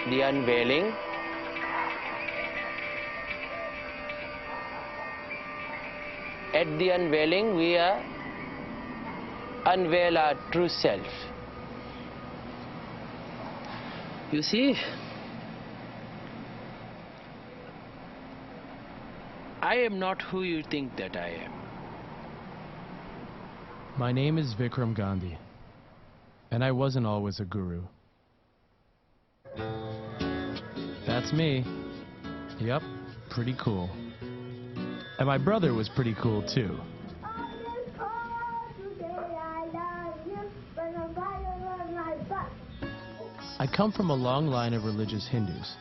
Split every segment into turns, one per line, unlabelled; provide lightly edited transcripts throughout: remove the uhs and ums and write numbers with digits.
the unveiling. At the unveiling, we unveil our true self. You see, I am not who you think that I am.
My name is Vikram Gandhi, and I wasn't always a guru. That's me. Yep, pretty cool. And my brother was pretty cool too. I come from a long line of religious Hindus.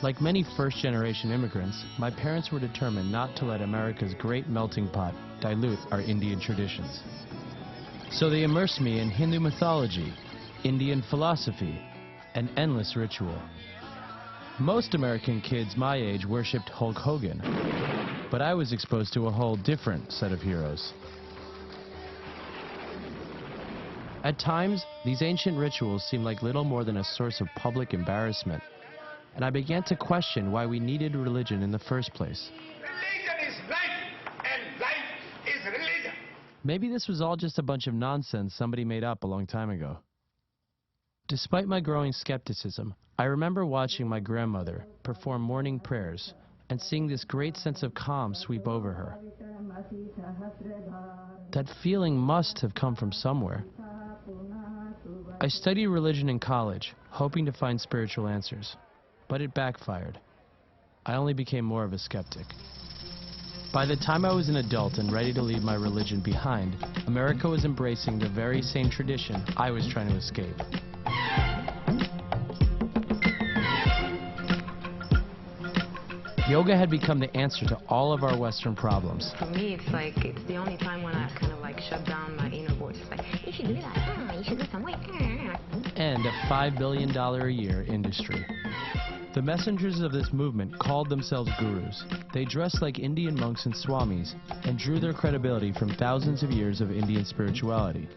Like many first-generation immigrants, my parents were determined not to let America's great melting pot dilute our Indian traditions. So they immersed me in Hindu mythology, Indian philosophy, and endless ritual. Most American kids my age worshipped Hulk Hogan, but I was exposed to a whole different set of heroes. At times, these ancient rituals seemed like little more than a source of public embarrassment, and I began to question why we needed religion in the first place.
Religion is life, and life is religion.
Maybe this was all just a bunch of nonsense somebody made up a long time ago. Despite my growing skepticism, I remember watching my grandmother perform morning prayers and seeing this great sense of calm sweep over her. That feeling must have come from somewhere. I studied religion in college, hoping to find spiritual answers, but it backfired. I only became more of a skeptic. By the time I was an adult and ready to leave my religion behind, America was embracing the very same tradition I was trying to escape. Yoga had become the answer to all of our Western problems.
For me, it's the only time when I kind of shut down my inner voice. It's like, you should do that, you should lose some weight.
And a $5 billion a year industry. The messengers of this movement called themselves gurus. They dressed like Indian monks and swamis and drew their credibility from thousands of years of Indian spirituality,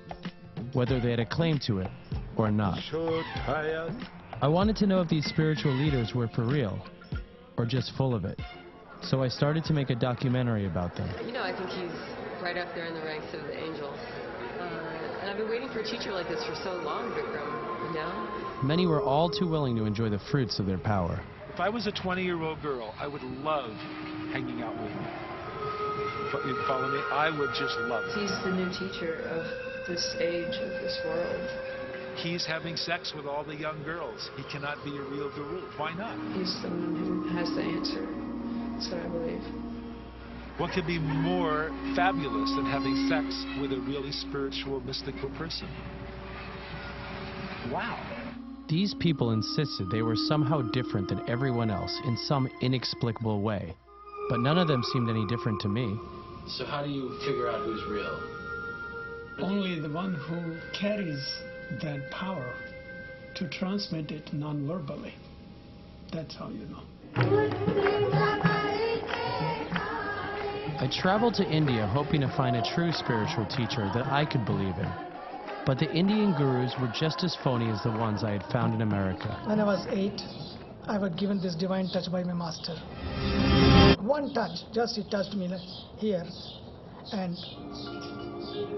whether they had a claim to it or not. I wanted to know if these spiritual leaders were for real or just full of it. So I started to make a documentary about them.
You know, I think he's right up there in the ranks of the angels. And I've been waiting for a teacher like this for so long, Vikram, you know?
Many were all too willing to enjoy the fruits of their power.
If I was a 20-year-old girl, I would love hanging out with him. But you follow me? I would just love it.
He's the new teacher of this age, of this world.
He's having sex with all the young girls. He cannot be a real guru. Why not?
He's the one who has the answer. That's what I believe.
What could be more fabulous than having sex with a really spiritual, mystical person? Wow.
These people insisted they were somehow different than everyone else in some inexplicable way. But none of them seemed any different to me.
So how do you figure out who's real?
Only the one who carries that power to transmit it non-verbally. That's how you know.
I traveled to India hoping to find a true spiritual teacher that I could believe in. But the Indian gurus were just as phony as the ones I had found in America.
When I was 8, I was given this divine touch by my master. One touch, just he touched me here, and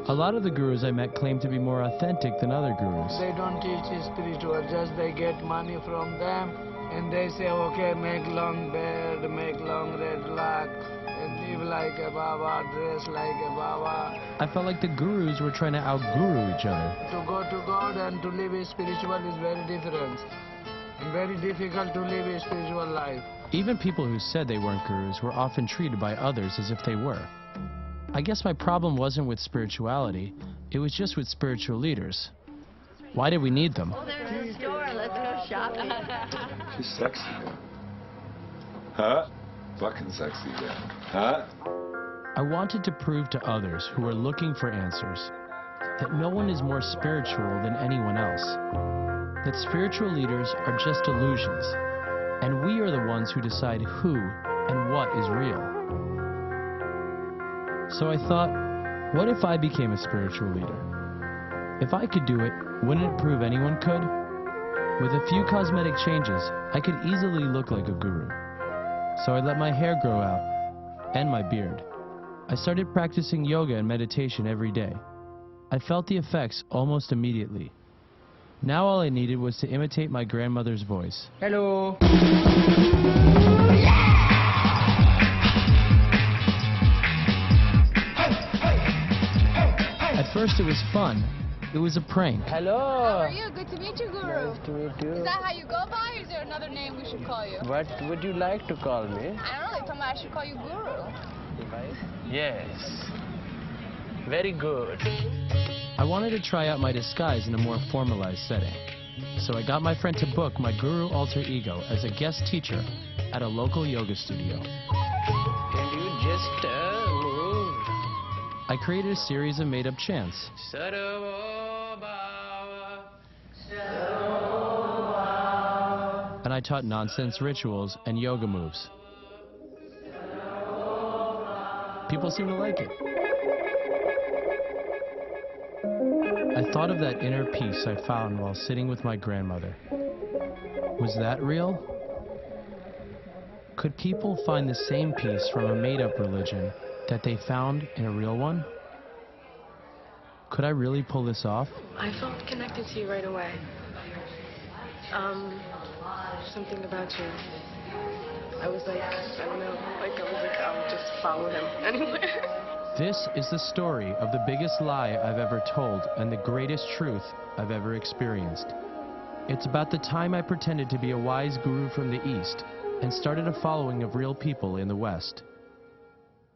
a lot of the gurus I met claimed to be more authentic than other gurus.
They don't teach spiritual, just they get money from them, and they say, okay, make long beard, make long red lock, and live like a Baba, dress like a Baba.
I felt like the gurus were trying to out-guru each other.
To go to God and to live spiritual is very different. And very difficult to live a spiritual life.
Even people who said they weren't gurus were often treated by others as if they were. I guess my problem wasn't with spirituality, it was just with spiritual leaders. Why did we need them?
Oh, there's a store. Let's go shopping.
She's sexy, man. Huh? Fucking sexy, man. Huh?
I wanted to prove to others who were looking for answers that no one is more spiritual than anyone else. That spiritual leaders are just illusions, and we are the ones who decide who and what is real. So I thought, what if I became a spiritual leader? If I could do it, wouldn't it prove anyone could? With a few cosmetic changes, I could easily look like a guru. So I let my hair grow out, and my beard. I started practicing yoga and meditation every day. I felt the effects almost immediately. Now all I needed was to imitate my grandmother's voice.
Hello.
At first it was fun. It was a prank.
Hello.
How are you? Good to meet you, Guru.
Nice to meet you.
Is that how you go by, or is there another name we should call you?
What would you like to call me?
I don't know. They told me I should call you Guru.
Yes. Very good.
I wanted to try out my disguise in a more formalized setting. So I got my friend to book my guru alter ego as a guest teacher at a local yoga studio.
Can you just move?
I created a series of made-up chants. And I taught nonsense rituals and yoga moves. People seem to like it. I thought of that inner peace I found while sitting with my grandmother. Was that real? Could people find the same peace from a made-up religion that they found in a real one? Could I really pull this off?
I felt connected to you right away. Something about you. I was like, I don't know, I'll just follow him anywhere.
This is the story of the biggest lie I've ever told and the greatest truth I've ever experienced. It's about the time I pretended to be a wise guru from the East and started a following of real people in the West.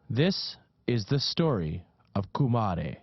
This is the story of Kumare.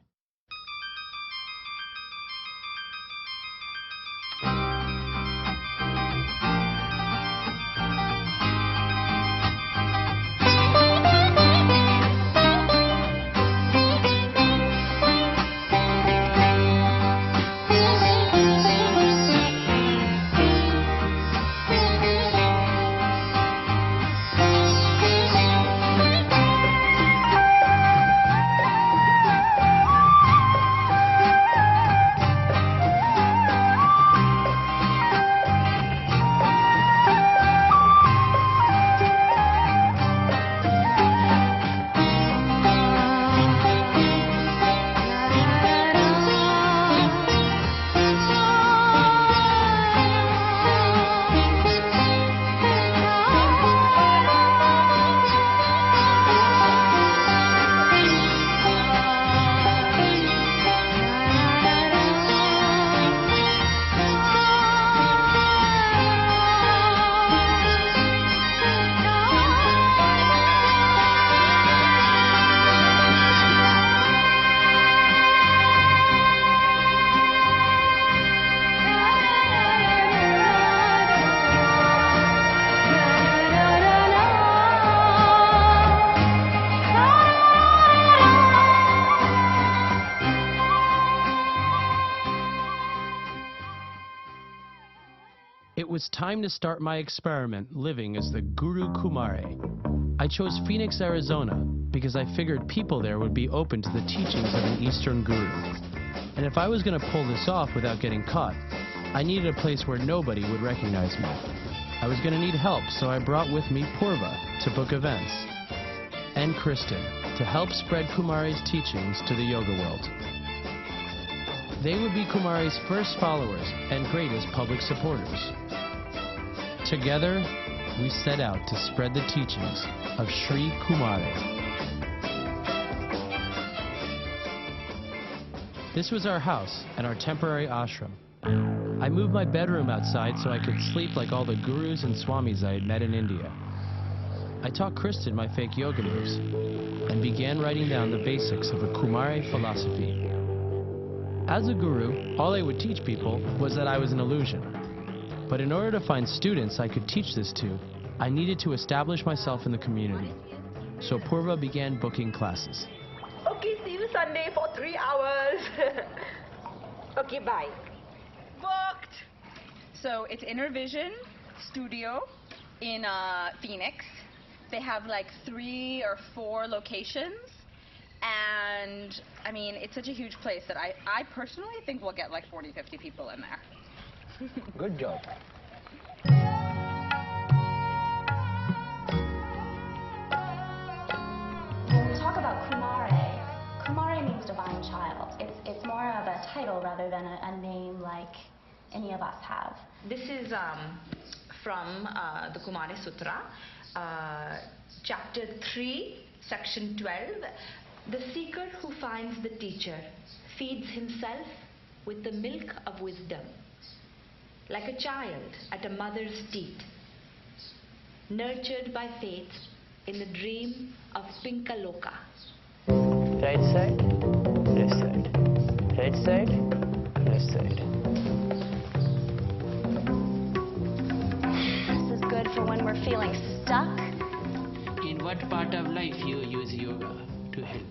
It was time to start my experiment living as the Guru Kumare. I chose Phoenix, Arizona because I figured people there would be open to the teachings of an Eastern guru. And if I was going to pull this off without getting caught, I needed a place where nobody would recognize me. I was going to need help, so I brought with me Purva to book events, and Kristen to help spread Kumare's teachings to the yoga world. They would be Kumare's first followers and greatest public supporters. Together, we set out to spread the teachings of Sri Kumare. This was our house and our temporary ashram. I moved my bedroom outside so I could sleep like all the gurus and swamis I had met in India. I taught Kristen my fake yoga moves and began writing down the basics of a Kumare philosophy. As a guru, all I would teach people was that I was an illusion. But in order to find students I could teach this to, I needed to establish myself in the community. So Purva began booking classes.
Okay, see you Sunday for 3 hours. Okay, bye.
Booked. So it's Inner Vision Studio in Phoenix. They have like 3 or 4 locations. And I mean, it's such a huge place that I personally think we'll get like 40, 50 people in there.
Good job.
When we talk about Kumare, Kumare means divine child. It's more of a title rather than a name like any of us have.
This is from the Kumare Sutra, chapter 3, section 12. The seeker who finds the teacher feeds himself with the milk of wisdom, like a child at a mother's teat, nurtured by faith in the dream of Pinkaloka.
Right side, left side. Right side, left side.
This is good for when we're feeling stuck.
In what part of life you use yoga to help?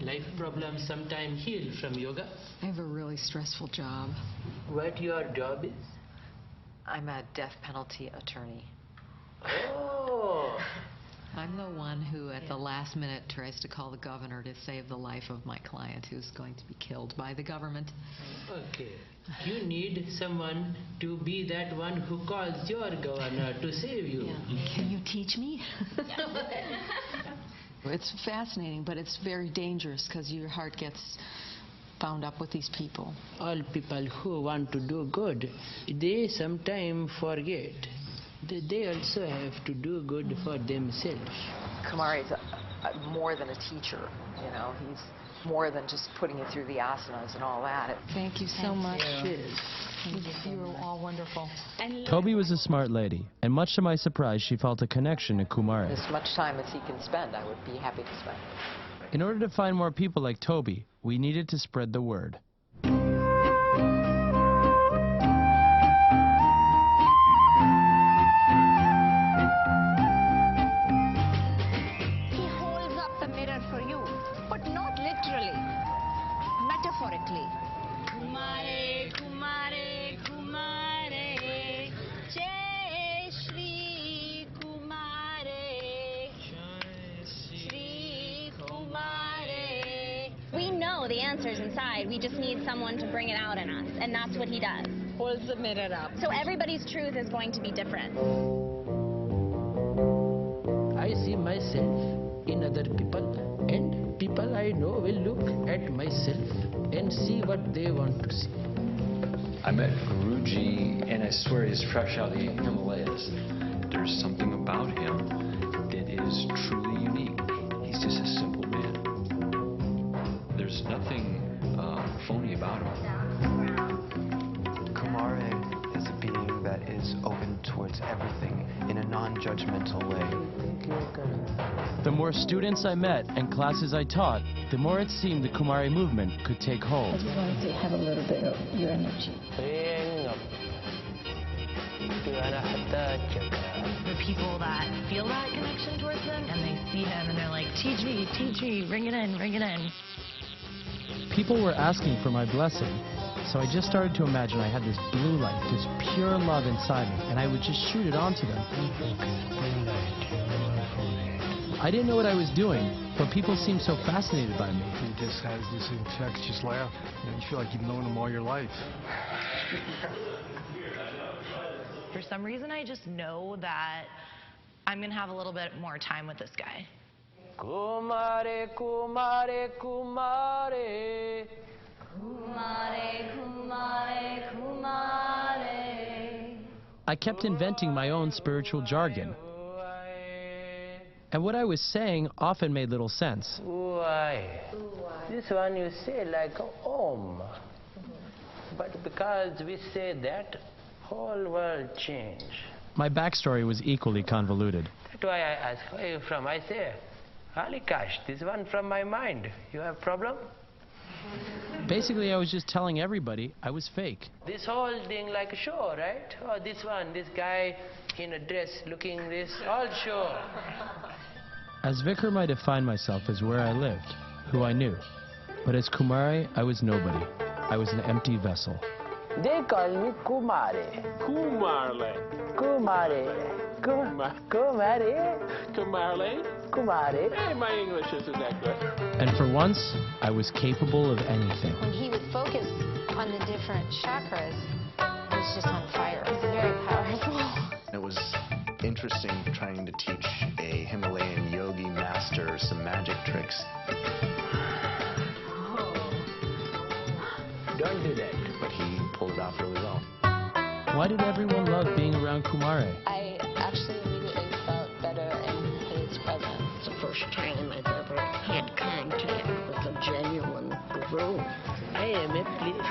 Life problems sometimes heal from yoga.
I have a really stressful job.
What your job is?
I'm a death penalty attorney.
Oh!
I'm the one who at the last minute tries to call the governor to save the life of my client who's going to be killed by the government.
Okay. You need someone to be that one who calls your governor to save you.
Yeah. Can you teach me? It's fascinating, but it's very dangerous because your heart gets bound up with these people.
All people who want to do good, they sometimes forget that they also have to do good for themselves.
Kumare is more than a teacher, you know. He's more than just putting you through the asanas and all that. Thank you so much. You were all wonderful.
Toby was a smart lady, and much to my surprise, she felt a connection to Kumare.
As much time as he can spend, I would be happy to spend.
In order to find more people like Toby, we needed to spread the word.
He holds up the mirror for you, but not literally, metaphorically. Kumare, Kumare, Kumare, Jai Shri Kumare, Shri Kumare. We know the answer's inside. We just need someone to bring it out in us, and that's what he does.
Holds the mirror up.
So everybody's truth is going to be different.
I see myself in other people, and people I know will look at myself and see what they want to see.
I met Guruji, and I swear he's fresh out of the Himalayas. There's something about him that is truly unique. He's just a simple man. There's nothing phony about him.
Kumare is a being that is open towards everything in a non-judgmental way.
The more students I met and classes I taught, the more it seemed the Kumare movement could take hold.
I just wanted to have a little bit of your energy.
The people that feel that connection towards him, and they see him, and they're like, teach me, bring it in, bring it in.
People were asking for my blessing, so I just started to imagine I had this blue light, this pure love inside me, and I would just shoot it onto them. I didn't know what I was doing, but people seemed so fascinated by me.
He just has this infectious laugh, and you feel like you've known him all your life.
For some reason, I just know that I'm going to have a little bit more time with this guy.
Kumare, Kumare, Kumare.
Kumare, Kumare, Kumare.
I kept inventing my own spiritual jargon. And what I was saying often made little sense.
Why? This one you say like Om. But because we say that, whole world change.
My backstory was equally convoluted.
That's why I ask, where are you from? I say, Alikash, this one from my mind. You have problem?
Basically, I was just telling everybody I was fake.
This whole thing like a show, right? Oh, this one, this guy in a dress looking this, all show.
As Vikram, I defined myself as where I lived, who I knew. But as Kumare, I was nobody. I was an empty vessel.
They call me Kumare.
Kumare.
Kumare. Kumare.
Kumare.
Kumare.
Hey, my English isn't that good.
And for once, I was capable of anything.
When he would focus on the different chakras, the
was just on fire. It was very powerful.
It was interesting trying to teach a Himalayan yogi master some magic tricks.
Don't do that.
But he pulled it off really well.
Why did everyone love being around Kumare?
I actually immediately felt better in his presence.
It's the first time I've ever had contact with a genuine guru. I am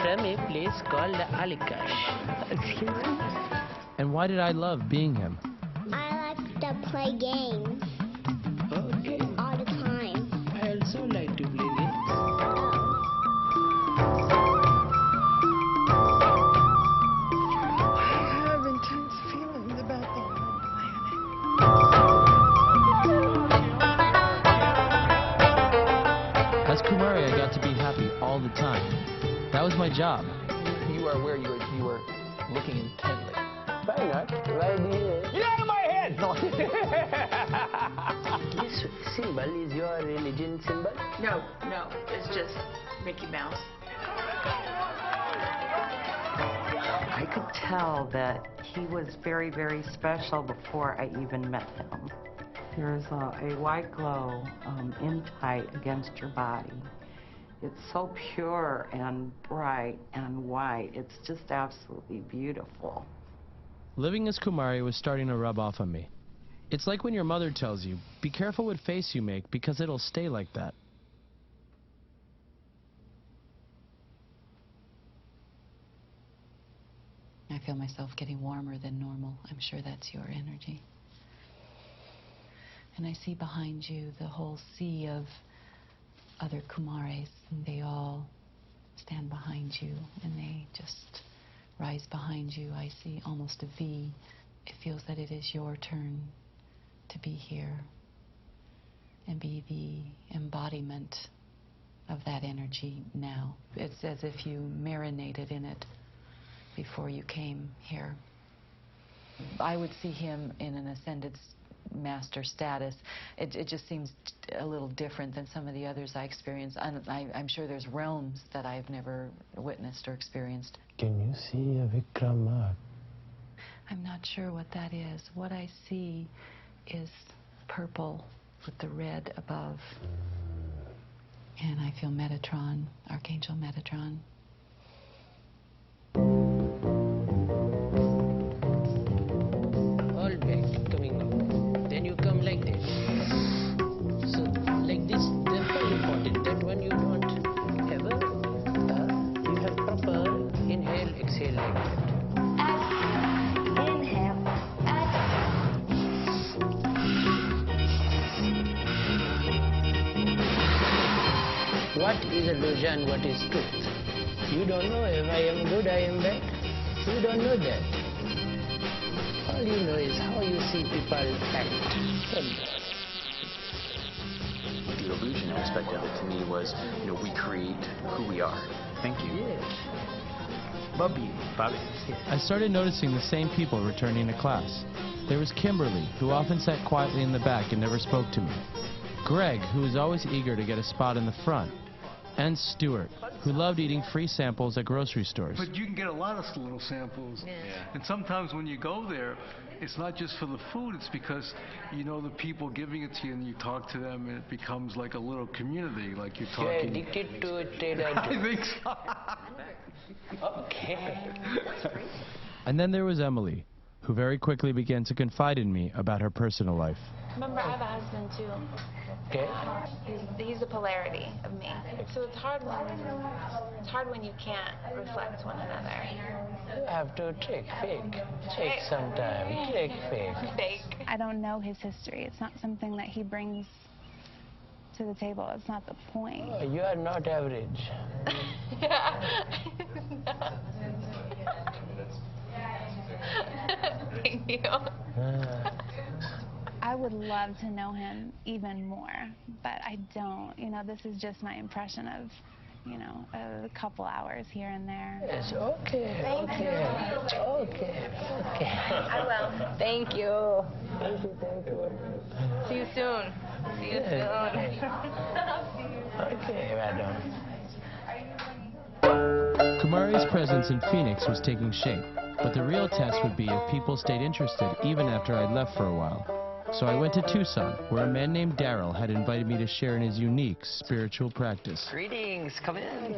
from a place called alias. Excuse me?
And why did I love being him?
I like to play games.
Okay.
All the time.
I also like to play games.
As Kumare, I got to be happy all the time. That was my job.
You are where you were looking intently.
Why not? Why do you...
Get out of my head! No.
This symbol is your religion symbol?
No, it's just Mickey Mouse.
I could tell that he was very, very special before I even met him. There's a white glow in tight against your body. It's so pure and bright and white. It's just absolutely beautiful.
Living as Kumare was starting to rub off on me. It's like when your mother tells you, be careful what face you make because it'll stay like that.
I feel myself getting warmer than normal. I'm sure that's your energy. And I see behind you the whole sea of other Kumares, and they all stand behind you, and they just rise behind you. I see almost a V. It feels that it is your turn to be here and be the embodiment of that energy now. It's as if you marinated in it before you came here. I would see him in an ascended master status. It just seems a little different than some of the others I experienced. I'm sure there's realms that I've never witnessed or experienced.
Can you see a Vikram mark?
I'm not sure what that is. What I see is purple with the red above. And I feel Metatron, Archangel Metatron.
All back, coming up. Then you come like this. So, like this, therefore important that when you don't have you have proper inhale, exhale like that.
Inhale.
What is illusion, what is truth? You don't know if I am good, I am bad. You don't know that. All you know is how you see people act.
The illusion aspect of it to me was, we create who we are. Thank you.
Yes.
Bobby.
I started noticing the same people returning to class. There was Kimberly, who often sat quietly in the back and never spoke to me. Greg, who was always eager to get a spot in the front. And Stuart, who loved eating free samples at grocery stores.
But you can get a lot of little samples. Yeah. And sometimes when you go there, it's not just for the food, it's because you know the people giving it to you and you talk to them and it becomes like a little community, like you're talking.
You're addicted to it,
I think so.
Okay.
And then there was Emily, who very quickly began to confide in me about her personal life.
Remember, I have a husband too.
Okay.
He's the polarity of me. So it's hard when you can't reflect one another.
You have to take fake. Take some time. Take fake.
Fake. I don't know his history. It's not something that he brings to the table. It's not the point.
Oh, you are not average.
Thank you. I would love to know him even more, but I don't. This is just my impression of, a couple hours here and there.
Yes, okay. Okay.
I will. Thank you.
Thank you.
See you soon. See you soon.
Okay, madam.
Kumare's presence in Phoenix was taking shape. But the real test would be if people stayed interested even after I'd left for a while. So I went to Tucson, where a man named Daryl had invited me to share in his unique spiritual practice.
Greetings, come in.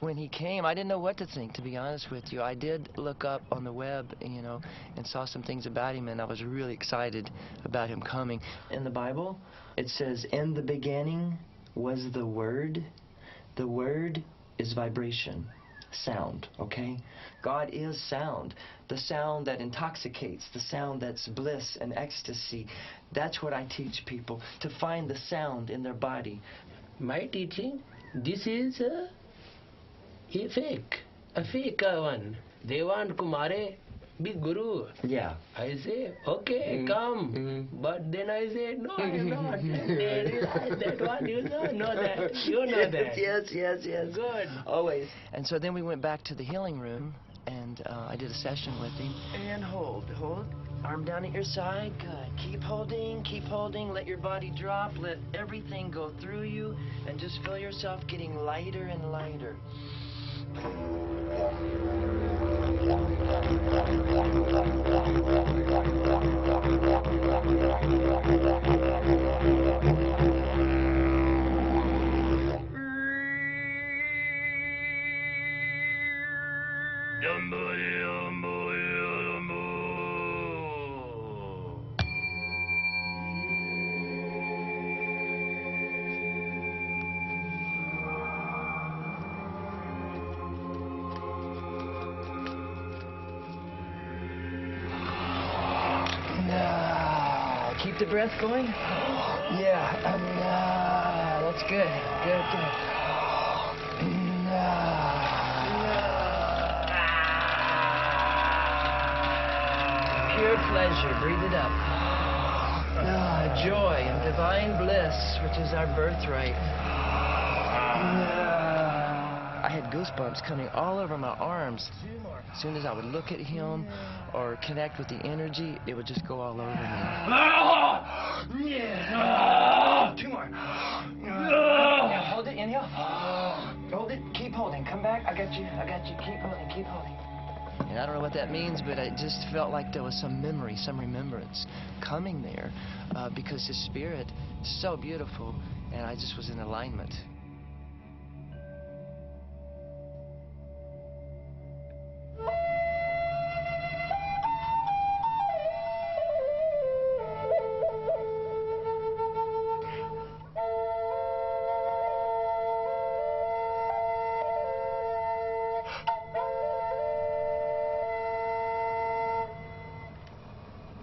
When he came, I didn't know what to think, to be honest with you. I did look up on the web, you know, and saw some things about him, and I was really excited about him coming. In the Bible, it says, in the beginning was the Word. The Word is vibration, sound, okay? God is sound. The sound that intoxicates, the sound that's bliss and ecstasy. That's what I teach people, to find the sound in their body.
My teaching, this is a fake one. They want Kumare be guru.
Yeah.
I say, okay, come. But then I say, no, I'm not. They realize that one, you don't know that. You know that.
Yes.
Good.
Always. And so then we went back to the healing room, and I did a session with him. And hold. Arm down at your side. Good. Keep holding. Let your body drop. Let everything go through you, and just feel yourself getting lighter and lighter. Keep the breath going. Yeah, that's good. Pure pleasure, breathe it up. Joy and divine bliss, which is our birthright. I had goosebumps coming all over my arms. As soon as I would look at him or connect with the energy, it would just go all over me. Two more. Now hold it, inhale. Hold it, keep holding. Come back, I got you. Keep holding. And I don't know what that means, but I just felt like there was some memory, some remembrance coming there because his spirit is so beautiful, and I just was in alignment.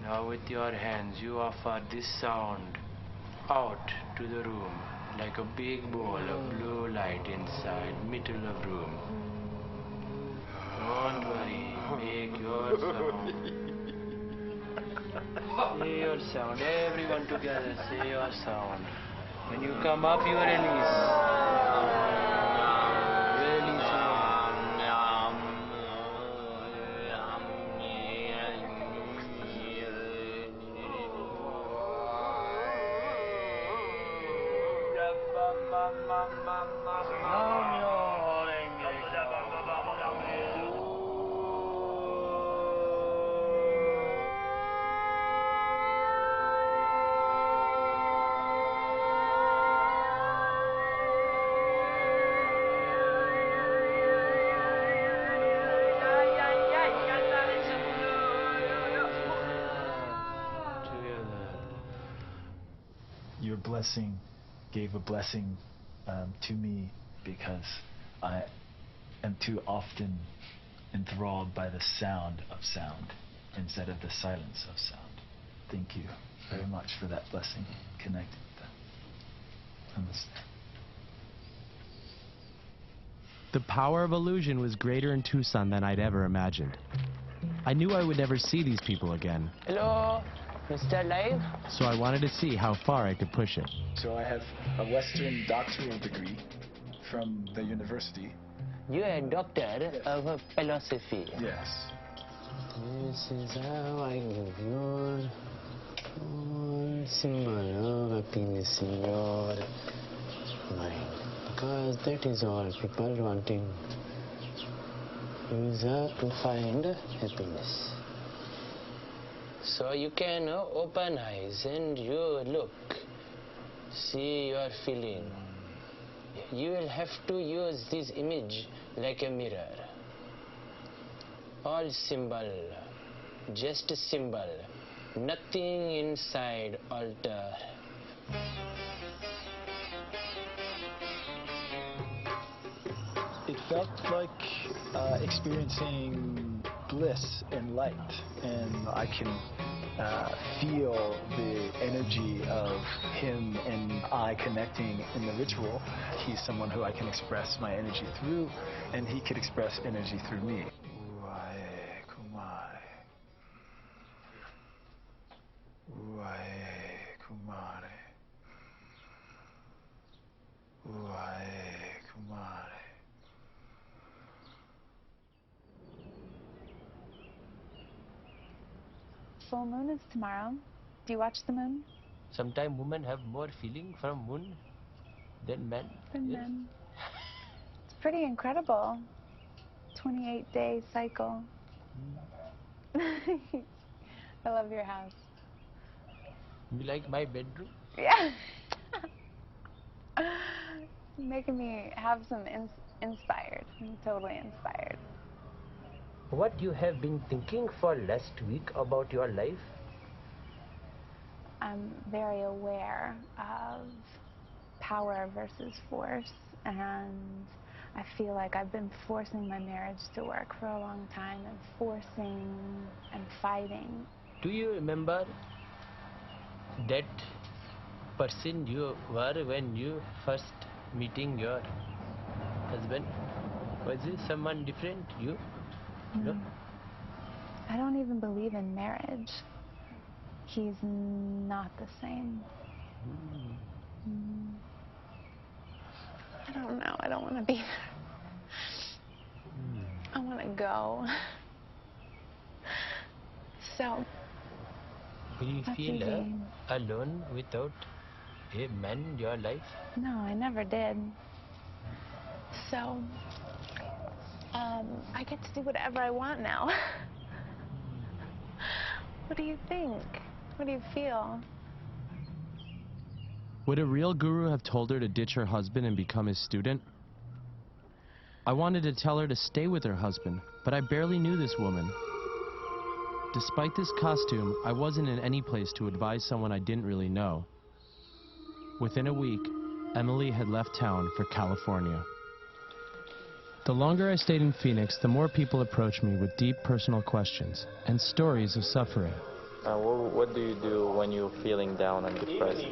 Now with your hands you offer this sound out to the room like a big ball of blue light inside middle of room. Don't worry, make your sound. Say your sound, everyone together say your sound. When you come up you release.
Your blessing gave a blessing to me because I am too often enthralled by the sound of sound instead of the silence of sound. Thank you very much for that blessing. Connect with that. Namaste.
The power of illusion was greater in Tucson than I'd ever imagined. I knew I would never see these people again.
Hello, Mr. Live.
So I wanted to see how far I could push it.
So I have a Western doctoral degree from the university.
You are a doctor of philosophy.
Yes.
This is how I give your symbol of happiness in your mind. Because that is all people wanting. user to find happiness. So you can open eyes and you look, see your feeling. You will have to use this image like a mirror. All symbol, just a symbol, nothing inside alter.
It felt like experiencing bliss and light, and I can feel the energy of him and I connecting in the ritual. He's someone who I can express my energy through, and he could express energy through me. Kumare. Kumare. Kumare.
Full moon is tomorrow. Do you watch the moon?
Sometimes women have more feeling from moon than men.
Men. It's pretty incredible. 28-day cycle. I love your house.
You like my bedroom?
Yeah. Making me have some inspired. I'm totally inspired.
What you have been thinking for last week about your life?
I'm very aware of power versus force, and I feel like I've been forcing my marriage to work for a long time, and forcing and fighting.
Do you remember that person you were when you first meeting your husband? Was it someone different, you? No?
I don't even believe in marriage. He's not the same. I don't know. I don't want to be there. I want to go. So.
Do you feel alone without a man in your life?
No, I never did. So, I get to do whatever I want now. What do you think? What do you feel?
Would a real guru have told her to ditch her husband and become his student? I wanted to tell her to stay with her husband, but I barely knew this woman. Despite this costume, I wasn't in any place to advise someone I didn't really know. Within a week, Emily had left town for California. The longer I stayed in Phoenix, the more people approached me with deep personal questions and stories of suffering.
What do you do when you're feeling down and depressed?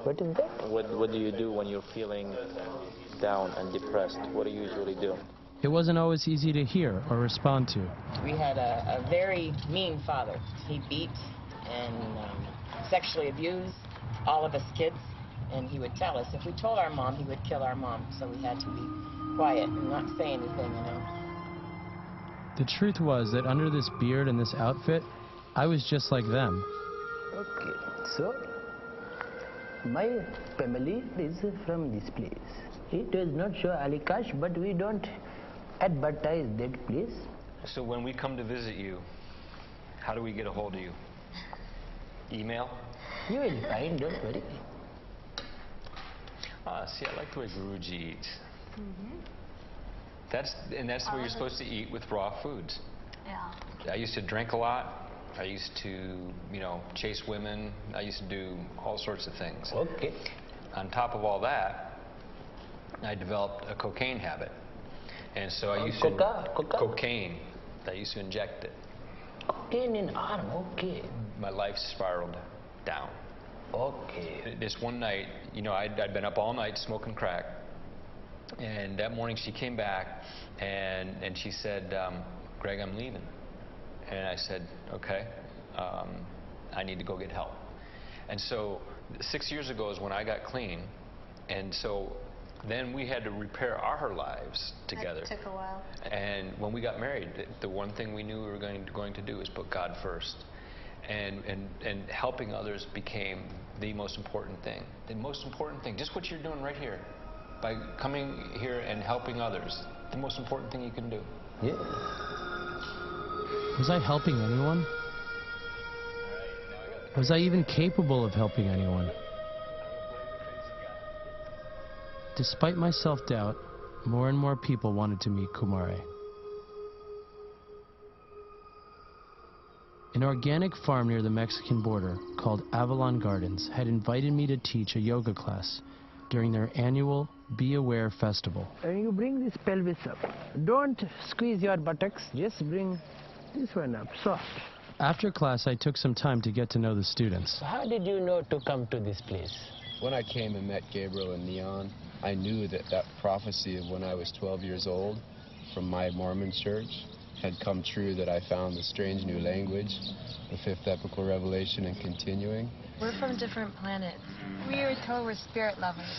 What is that?
What do you do when you're feeling down and depressed? What do you usually do?
It wasn't always easy to hear or respond to.
We had a very mean father. He beat and sexually abused all of us kids, and he would tell us if we told our mom, he would kill our mom. So we had to be quiet and not say anything, you know.
The truth was that under this beard and this outfit, I was just like them.
Okay, so my family is from this place. It does not show Alikash, but we don't advertise that place.
So when we come to visit you, how do we get a hold of you? Email?
You will find, don't worry.
See, I like the way Guruji eats. That's the way you're supposed to eat with raw foods.
Yeah.
I used to drink a lot. I used to, chase women. I used to do all sorts of things.
Okay.
On top of all that, I developed a cocaine habit. And so I used cocaine. I used to inject it.
Cocaine in arm, okay.
My life spiraled down.
Okay.
This one night, I'd been up all night smoking crack. And that morning she came back and she said, Greg, I'm leaving. And I said, okay, I need to go get help. And so 6 years ago is when I got clean. And so then we had to repair our lives together.
That took a while.
And when we got married, the one thing we knew we were going to do is put God first. And helping others became the most important thing. The most important thing, just what you're doing right here. By coming here and helping others, the most important thing you can do.
Yeah.
Was I helping anyone? Was I even capable of helping anyone? Despite my self-doubt, more and more people wanted to meet Kumare. An organic farm near the Mexican border called Avalon Gardens had invited me to teach a yoga class during their annual Be Aware festival.
You bring this pelvis up. Don't squeeze your buttocks, just bring this one up, soft.
After class, I took some time to get to know the students.
How did you know to come to this place?
When I came and met Gabriel and Neon, I knew that that prophecy of when I was 12 years old from my Mormon church had come true, that I found the strange new language, the fifth epical revelation, and continuing.
We're from different planets. We were told we're spirit lovers.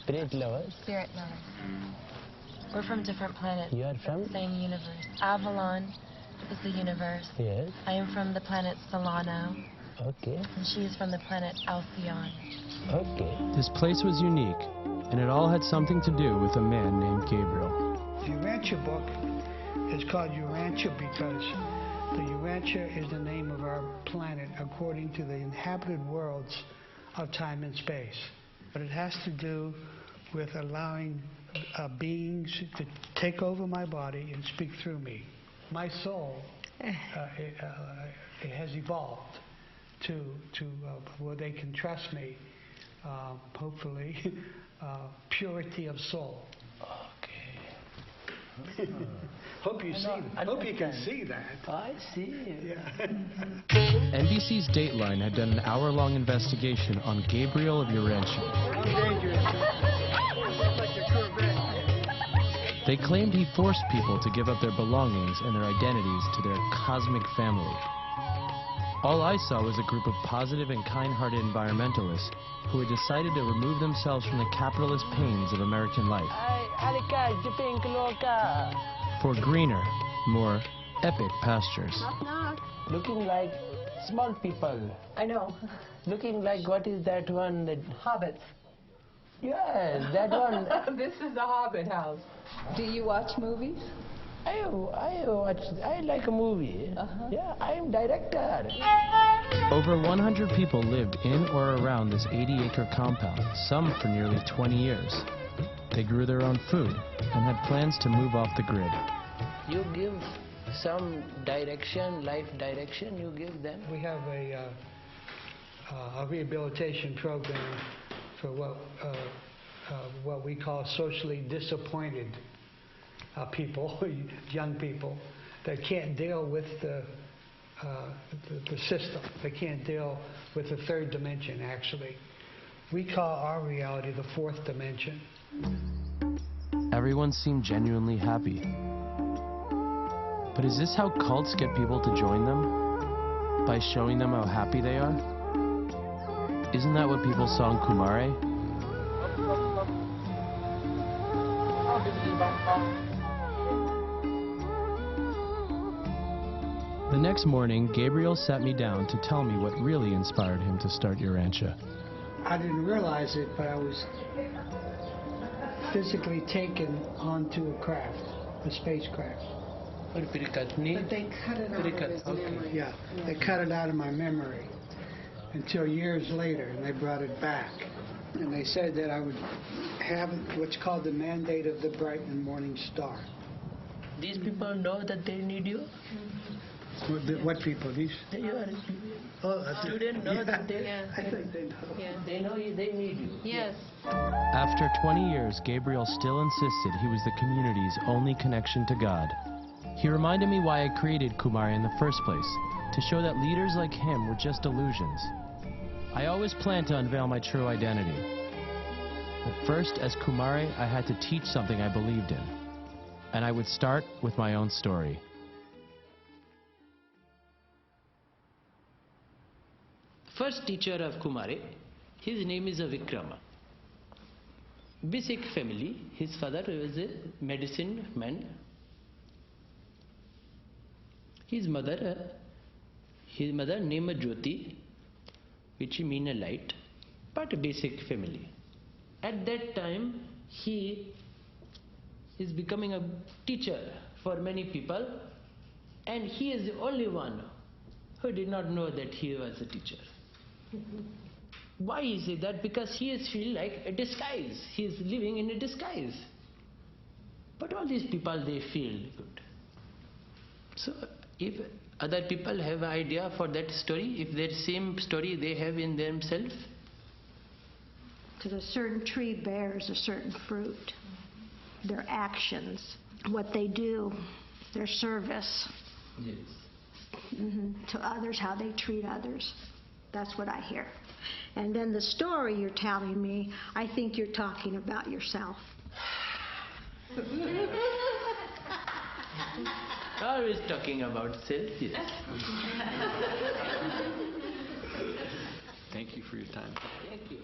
Spirit lovers?
Spirit lovers. We're from different planets.
You are from?
The same universe. Avalon is the universe.
Yes.
I am from the planet Solano.
Okay.
And she is from the planet Alcyon.
Okay.
This place was unique, and it all had something to do with a man named Gabriel.
The Urantia book is called Urantia because the Urantia is the name of our planet according to the inhabited worlds of time and space. But it has to do with allowing beings to take over my body and speak through me. My soul it has evolved to where they can trust me, hopefully, purity of soul. Okay. Hope you can see that.
I see.
Yeah.
NBC's Dateline had done an hour-long investigation on Gabriel of Urantia. They claimed he forced people to give up their belongings and their identities to their cosmic family. All I saw was a group of positive and kind-hearted environmentalists who had decided to remove themselves from the capitalist pains of American life for greener, more epic pastures.
Knock, knock. Looking like small people.
I know.
Looking like, what is that one?
Hobbits.
Yes, that one.
This is the Hobbit house. Do you watch movies?
I like a movie. Yeah, I am director.
Over 100 people lived in or around this 80-acre compound, some for nearly 20 years. They grew their own food and had plans to move off the grid.
You give some direction, life direction, you give them?
We have a rehabilitation program for what we call socially disappointed people, young people, that can't deal with the system. They can't deal with the third dimension, actually. We call our reality the fourth dimension.
Everyone seemed genuinely happy. But is this how cults get people to join them? By showing them how happy they are? Isn't that what people saw in Kumare? The next morning, Gabriel sat me down to tell me what really inspired him to start Urantia.
I didn't realize it, but I was physically taken onto a craft, a spacecraft.
But they cut it out of his memory.
Yeah, they cut it out of my memory until years later, and they brought it back. And they said that I would have what's called the mandate of the bright and morning star.
These people know that they need you?
What people? These?
Students know that they...
Yeah. I think they know.
Yeah. They know they need you.
Yes.
After 20 years, Gabriel still insisted he was the community's only connection to God. He reminded me why I created Kumare in the first place, to show that leaders like him were just illusions. I always planned to unveil my true identity. But first, as Kumare, I had to teach something I believed in. And I would start with my own story.
First teacher of Kumare, his name is Vikram. Basic family, his father was a medicine man. His mother named Jyoti, which means a light, but a basic family. At that time, he is becoming a teacher
for many people, and he is the only one who did not know that he was a teacher. Why is it that? Because he is feel like a disguise. He is living in a disguise. But all these people, they feel good. So if other people have an idea for that story, if that same story they have in themselves.
Because a certain tree bears a certain fruit. Their actions, what they do, their service.
Yes.
To others, how they treat others. That's what I hear. And then the story you're telling me, I think you're talking about yourself.
Always talking about self, yes.
Thank you for your time.
Thank you.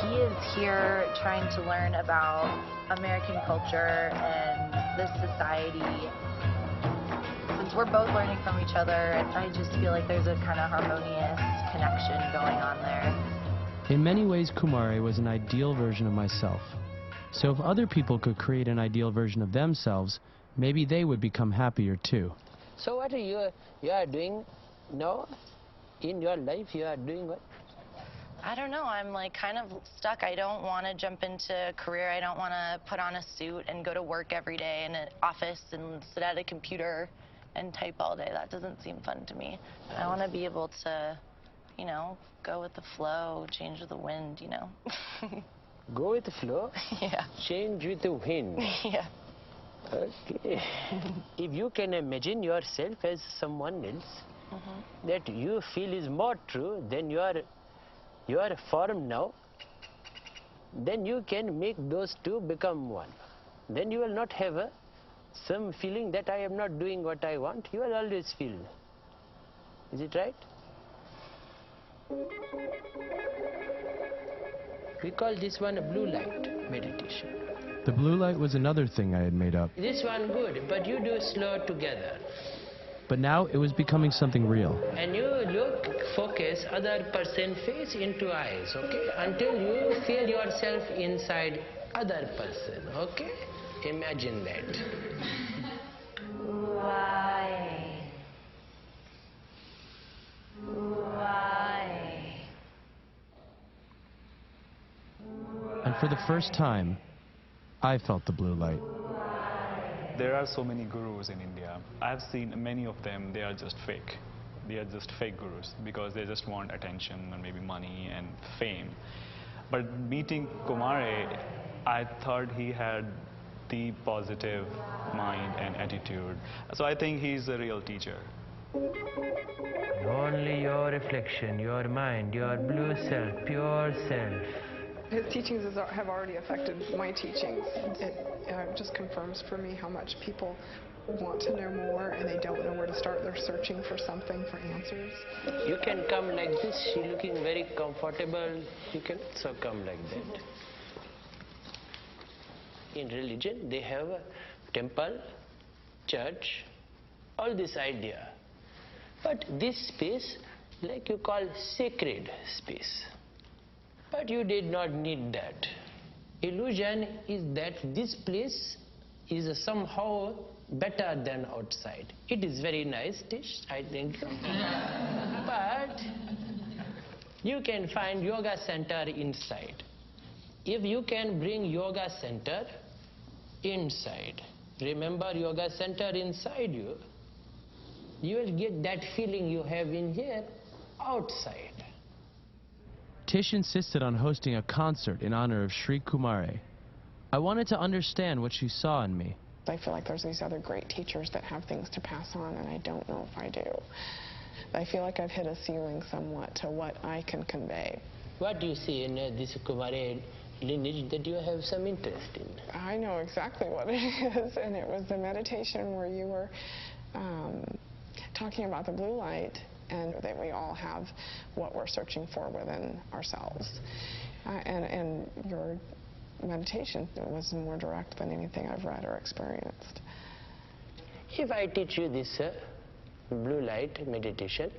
He is here trying to learn about American culture and this society. Since we're both learning from each other, I just feel like there's a kind of harmonious connection going on there.
In many ways, Kumare was an ideal version of myself. So if other people could create an ideal version of themselves, maybe they would become happier too.
So what are you are doing now in your life? You are doing what?
I don't know. I'm like kind of stuck. I don't want to jump into a career. I don't want to put on a suit and go to work every day in an office and sit at a computer and type all day. That doesn't seem fun to me. I want to be able to, you know, go with the flow, change with the wind, you know.
Go with the flow?
Yeah.
Change with the wind?
Yeah.
Okay. If you can imagine yourself as someone else, that you feel is more true than your form now, then you can make those two become one. Then you will not have some feeling that I am not doing what I want. You will always feel. Is it right? We call this one a blue light meditation.
The blue light was another thing I had made up.
This one good, but you do slow together.
But now it was becoming something real.
And you look, focus other person face into eyes, okay? Until you feel yourself inside other person, okay? Imagine that.
Why?
And for the first time, I felt the blue light.
There are so many gurus in India. I have seen many of them, they are just fake. They are just fake gurus because they just want attention and maybe money and fame. But meeting Kumare, I thought he had the positive mind and attitude. So I think he's a real teacher.
Only your reflection, your mind, your blue self, pure self.
His teachings have already affected my teachings. It just confirms for me how much people want to know more and they don't know where to start. They're searching for something, for answers.
You can come like this, she looking very comfortable. You can also come like that. In religion, they have a temple, church, all this idea. But this space, like you call sacred space. But you did not need that. Illusion is that this place is somehow better than outside. It is very nice dish, I think. But you can find yoga center inside. If you can bring yoga center inside, remember yoga center inside you, you will get that feeling you have in here outside.
Tish insisted on hosting a concert in honor of Sri Kumare. I wanted to understand what she saw in me.
I feel like there's these other great teachers that have things to pass on, and I don't know if I do. I feel like I've hit a ceiling somewhat to what I can convey.
What do you see in this Kumare lineage that you have some interest in?
I know exactly what it is, and it was the meditation where you were talking about the blue light, and that we all have what we're searching for within ourselves. And your meditation was more direct than anything I've read or experienced.
If I teach you this blue light meditation,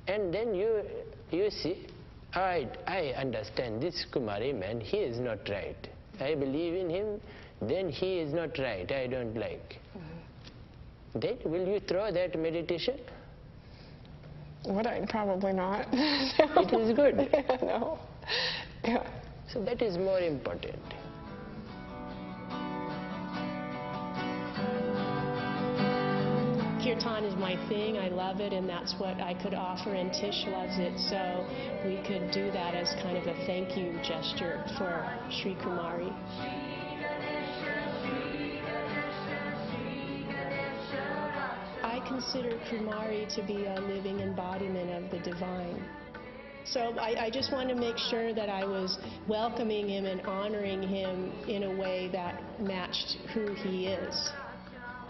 and then you see I understand this Kumaré man, he is not right. I believe in him, then he is not right, I don't like. Then will you throw that meditation?
Would I? Probably not.
It is good.
No. Yeah.
So that is more important.
Kirtan is my thing. I love it, and that's what I could offer, and Tish loves it, so we could do that as kind of a thank you gesture for Sri Kumare. I consider Kumare to be a living embodiment of the divine. So I just wanted to make sure that I was welcoming him and honoring him in a way that matched who he is.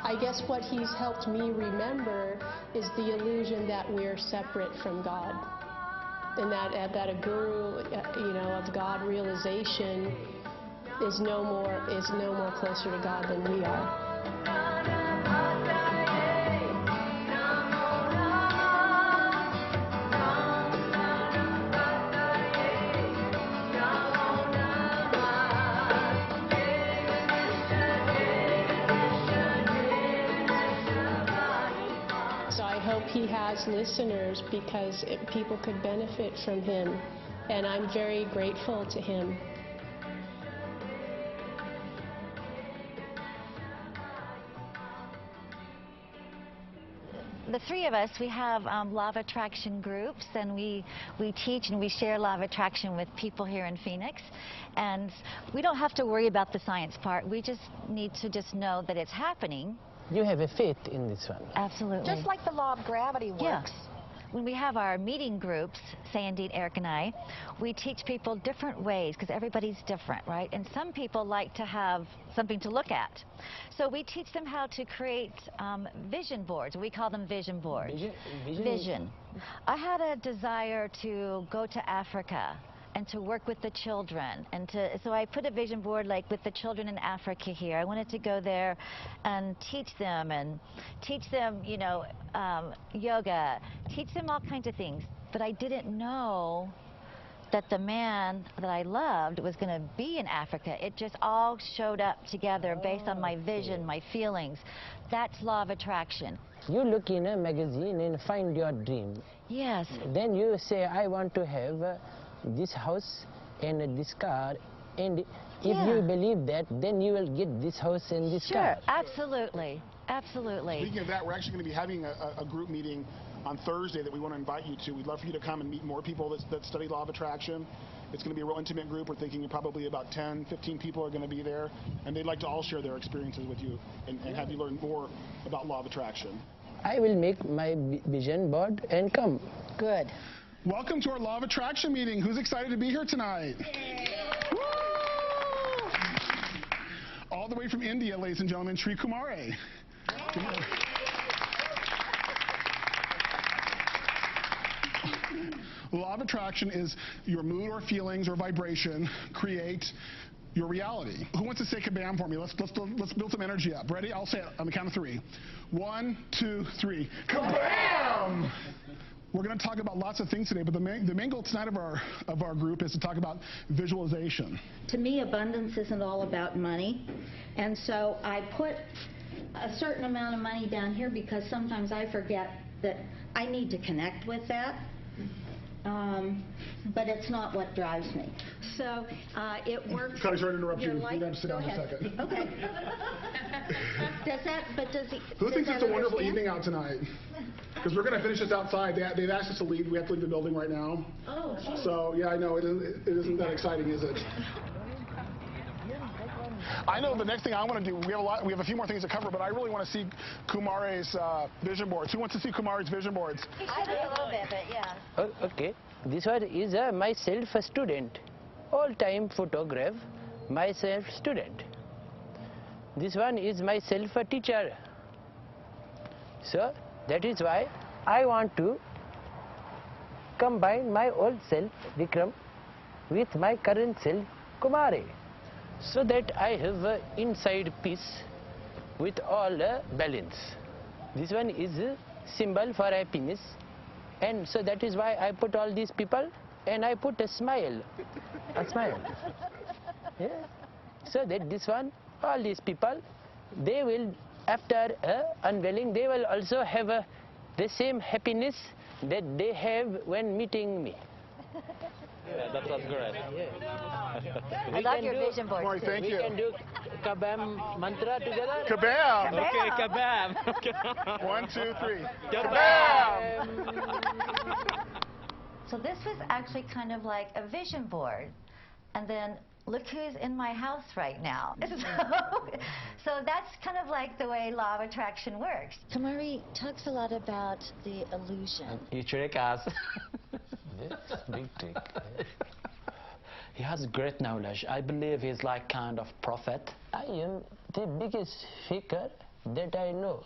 I guess what he's helped me remember is the illusion that we're separate from God, and that a guru, of God realization is no more closer to God than we are. He has listeners because people could benefit from him, and I'm very grateful to him.
The three of us, we have law of attraction groups, and we teach and we share law of attraction with people here in Phoenix. And we don't have to worry about the science part. We just need to just know that it's happening.
You have a faith in this one.
Absolutely.
Just like the law of gravity works.
Yeah. When we have our meeting groups, Sandy, Eric, and I, we teach people different ways because everybody's different, right? And some people like to have something to look at. So we teach them how to create vision boards. We call them vision boards. Vision. I had a desire to go to Africa and to work with the children, and so I put a vision board like with the children in Africa here. I wanted to go there and teach them yoga, teach them all kinds of things. But I didn't know that the man that I loved was going to be in Africa. It just all showed up together based on my vision, my feelings. That's law of attraction.
You look in a magazine and find your dream.
Yes.
Then you say, I want to have this house and this car, and if you believe that, then you will get this house and this car.
Sure, absolutely, absolutely.
Speaking of that, we're actually going to be having a group meeting on Thursday that we want to invite you to. We'd love for you to come and meet more people that study law of attraction. It's going to be a real intimate group. We're thinking probably about 10, 15 people are going to be there, and they'd like to all share their experiences with you and have you learn more about law of attraction.
I will make my vision board and come.
Good.
Welcome to our Law of Attraction meeting. Who's excited to be here tonight? Woo! All the way from India, ladies and gentlemen, Sri Kumare. Law of Attraction is your mood or feelings or vibration create your reality. Who wants to say kabam for me? Let's build some energy up. Ready? I'll say it on the count of 3. 1, 2, 3. Kabam! We're going to talk about lots of things today, but the main goal tonight of our group is to talk about visualization.
To me, abundance isn't all about money, and so I put a certain amount of money down here because sometimes I forget that I need to connect with that. But it's not what drives me. So it works.
Sorry to interrupt you. You have to sit down
for
a second.
Okay.
Who thinks it's a wonderful evening out tonight? Because we're going to finish this outside. They've asked us to leave. We have to leave the building right now.
Oh, geez.
So, yeah, I know. It isn't that exciting, is it? I know the next thing I want to do, we have a few more things to cover, but I really want to see Kumare's vision boards. Who wants to see Kumare's vision boards?
I do a little bit, but yeah.
Oh, okay. This one is my self-student. All-time photograph, my self-student. This one is my self-teacher. So, that is why I want to combine my old self, Vikram, with my current self, Kumare, so that I have inside peace with all balance. This one is a symbol for happiness, and so that is why I put all these people and I put a smile. Yeah. So that this one, all these people, they will, after unveiling, they will also have the same happiness that they have when meeting me.
Yeah, that sounds great.
I love your vision board.
Kumare, thank you.
We can do kabam mantra together.
Kabam!
Okay, kabam.
1, 2, 3.
Kabam!
So this was actually kind of like a vision board. And then look who's in my house right now. So that's kind of like the way law of attraction works. Kumare talks a lot about the illusion.
You trick us. Yes, big trick. He has great knowledge. I believe he's like kind of prophet. I am the biggest faker that I know.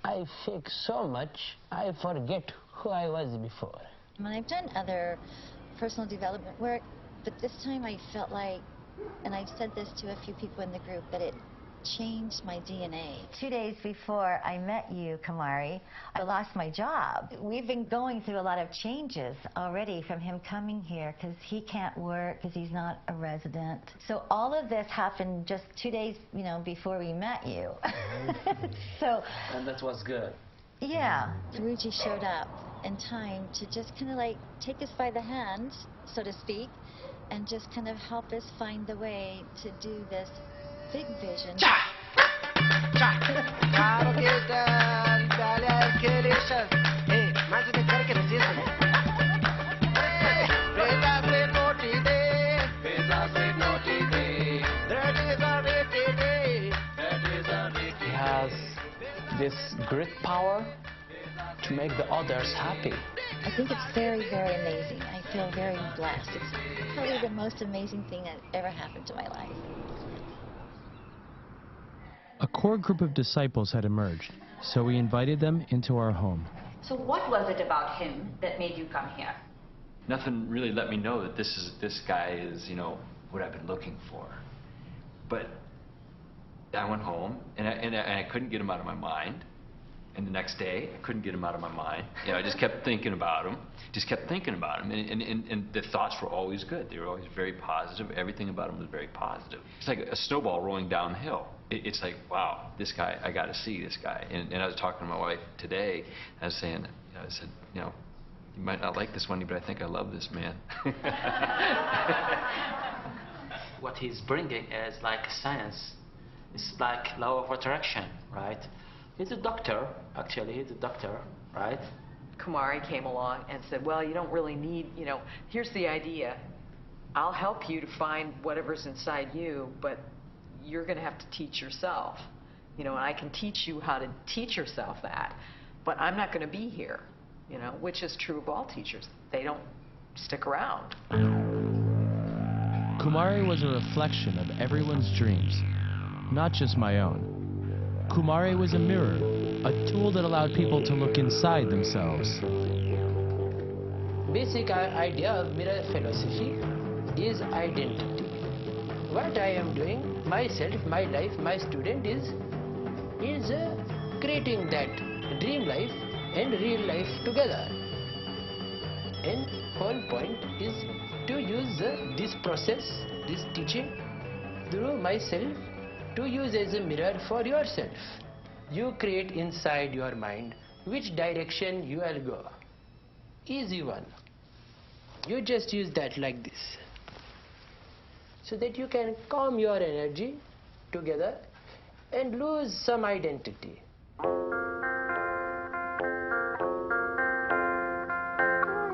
I fake so much, I forget who I was before.
I've done other personal development work, but this time I felt like, and I've said this to a few people in the group, that it changed my DNA. 2 days before I met you, Kumare, I lost my job. We've been going through a lot of changes already from him coming here because he can't work because he's not a resident. So all of this happened just 2 days, before we met you. So.
And that was good.
Yeah. Guruji showed up in time to just kind of like take us by the hand, so to speak, and just kind of help us find the way to do this big vision.
He has this great power to make the others happy.
I think it's very, very amazing. I feel very blessed. It's probably the most amazing thing that ever happened to my life.
A core group of disciples had emerged, so we invited them into our home.
So what was it about him that made you come here?
Nothing really let me know that this guy is, what I've been looking for. But I went home, and I couldn't get him out of my mind. And the next day, I couldn't get him out of my mind. I just kept thinking about him. And the thoughts were always good. They were always very positive. Everything about him was very positive. It's like a snowball rolling downhill. It's like, wow, this guy, I got to see this guy. And I was talking to my wife today. I was saying, I said, you might not like this one, but I think I love this man.
What he's bringing is like science. It's like law of attraction, right? He's a doctor, actually. He's a doctor, right?
Kumare came along and said, well, you don't really need, here's the idea. I'll help you to find whatever's inside you, but you're going to have to teach yourself. And I can teach you how to teach yourself that, but I'm not going to be here, which is true of all teachers. They don't stick around.
Kumare was a reflection of everyone's dreams, not just my own. Kumare was a mirror, a tool that allowed people to look inside themselves.
Basic idea of mirror philosophy is identity. What I am doing, myself, my life, my student is creating that dream life and real life together. And whole point is to use this process, this teaching through myself, to use as a mirror for yourself. You create inside your mind which direction you will go. Easy one. You just use that like this, so that you can calm your energy together and lose some identity.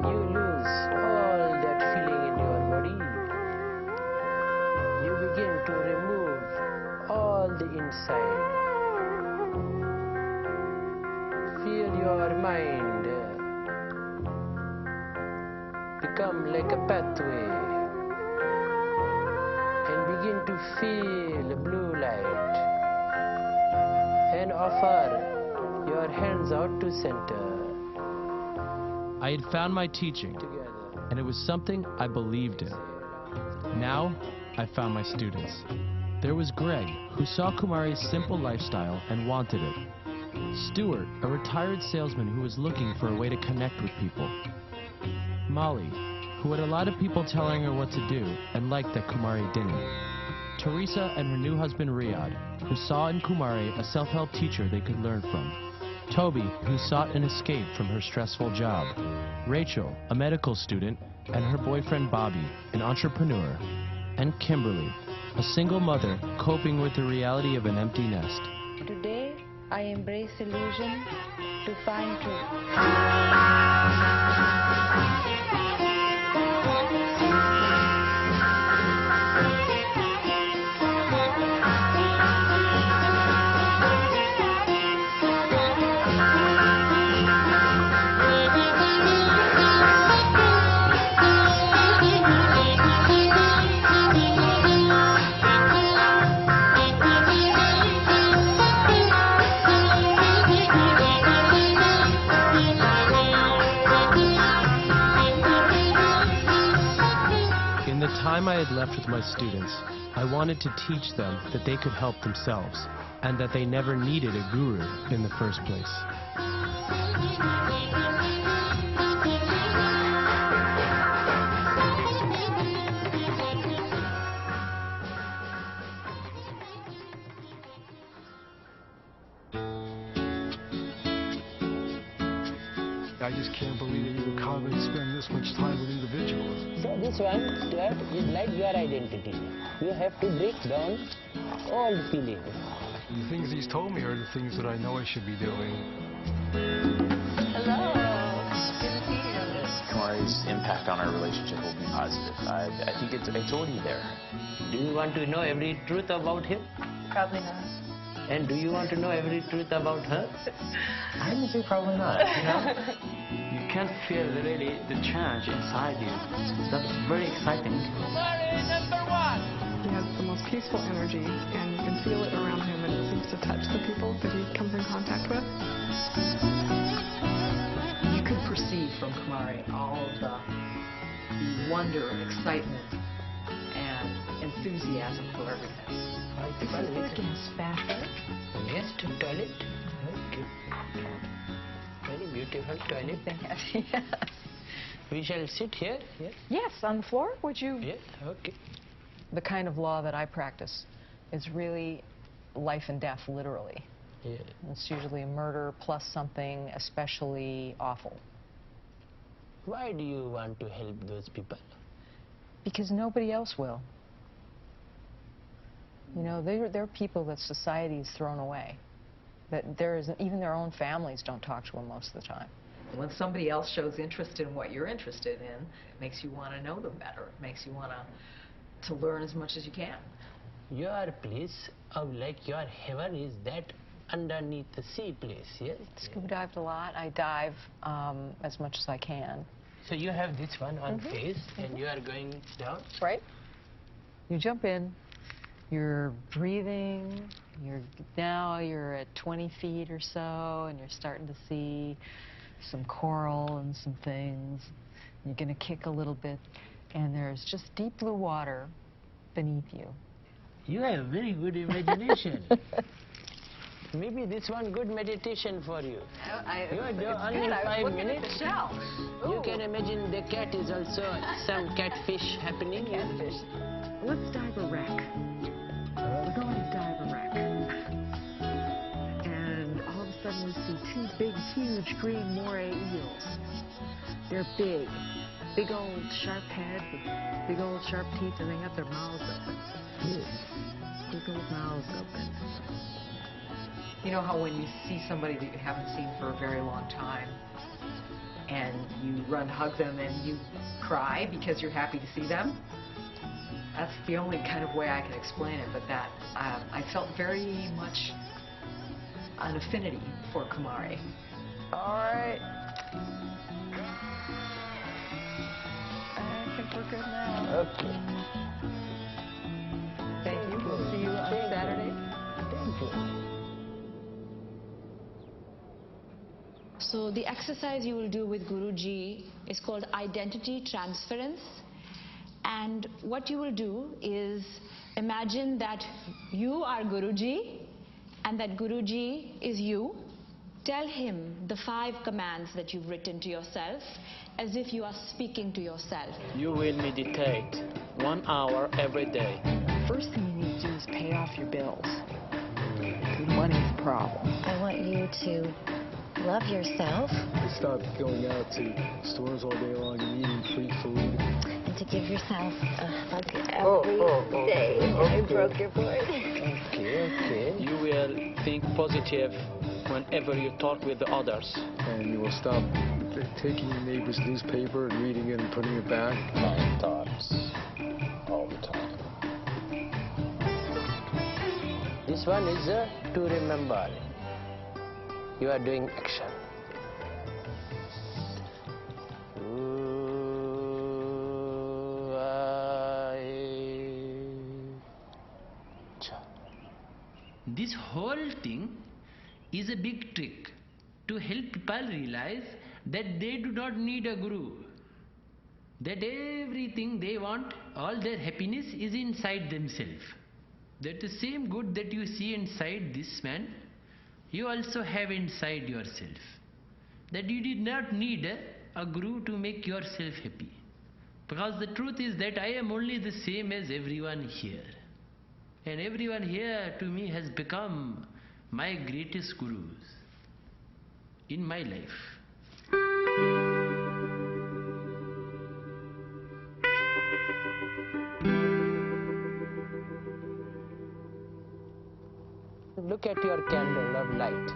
You lose all that feeling in your body. You begin to remove all the inside. Feel your mind become like a pathway and begin to feel blue light and offer your hands out to center.
I had found my teaching, and it was something I believed in. Now, I found my students. There was Greg, who saw Kumare's simple lifestyle and wanted it. Stuart, a retired salesman who was looking for a way to connect with people. Molly, who had a lot of people telling her what to do and liked that Kumare didn't. Teresa and her new husband Riyadh, who saw in Kumare a self-help teacher they could learn from. Toby, who sought an escape from her stressful job. Rachel, a medical student, and her boyfriend Bobby, an entrepreneur. And Kimberly, a single mother coping with the reality of an empty nest.
Today, I embrace illusion to find truth.
I had left with my students, I wanted to teach them that they could help themselves and that they never needed a guru in the first place.
I just can't believe that you would commonly spend this much time with individuals.
So this one that is like your identity. You have to break down all the feelings.
The things he's told me are the things that I know I should be doing.
Hello. Good to see you.
Kumare's impact on our relationship will be positive. I think it's already there.
Do you want to know every truth about him?
Probably not.
And do you want to know every truth about her?
I would say probably not. You know?
You can feel really the change inside you. That's very exciting.
He has the most peaceful energy, and you can feel it around him, and it seems to touch the people that he comes in contact with.
You could perceive from Kumare all of the wonder, excitement, and enthusiasm for everything.
Is there gas bathroom? Yes, to toilet. Okay. Very beautiful toilet.
Yes.
We shall sit here. Yes.
Yes, on the floor. Would you?
Yes. Okay.
The kind of law that I practice is really life and death, literally.
Yeah.
It's usually a murder plus something especially awful.
Why do you want to help those people?
Because nobody else will. You know, they're people that society's thrown away. That even their own families don't talk to them most of the time. When somebody else shows interest in what you're interested in, it makes you want to know them better. It makes you want to learn as much as you can.
Your place, like your heaven, is that underneath the sea place, yes?
Scuba dived a lot. I dive as much as I can.
So you have this one on face, and you are going down?
Right. You jump in. You're breathing, now you're at 20 feet or so, and you're starting to see some coral and some things. You're going to kick a little bit, and there's just deep blue water beneath you.
You have very good imagination. Maybe this one good meditation for you. You are only 5 minutes. You can imagine the cat is also some catfish happening.
Catfish. Let's dive a wreck. We're going to dive a wreck. And all of a sudden we see two big, huge green moray eels. They're big. Big old sharp head with big old sharp teeth, and they have their mouths open. Big old mouths open. You know how when you see somebody that you haven't seen for a very long time, and you run hug them and you cry because you're happy to see them? That's the only kind of way I can explain it, but that I felt very much an affinity for Kumare.
All right.
I think we're good now.
Okay.
Thank you. We'll see you on Saturday.
Thank you.
So the exercise you will do with Guruji is called identity transference. And what you will do is imagine that you are Guruji and that Guruji is you. tell him the 5 commands that you've written to yourself as if you are speaking to yourself.
You will meditate 1 hour every day.
First thing you need to do is pay off your bills. Money's the problem.
I want you to love yourself.
To stop going out to stores all day long and eating free food.
And to give yourself a hug every day. I broke your board.
Okay. You will think positive whenever you talk with the others.
And you will stop taking your neighbor's newspaper and reading it and putting it back.
My thoughts all the time.
This one is to remember. You are doing action.
This whole thing is a big trick to help people realize that they do not need a guru. That everything they want, all their happiness is inside themselves. That the same good that you see inside this man, you also have inside yourself. That you did not need a guru to make yourself happy. Because the truth is that I am only the same as everyone here. And everyone here to me has become my greatest gurus in my life.
Look at your candle of light.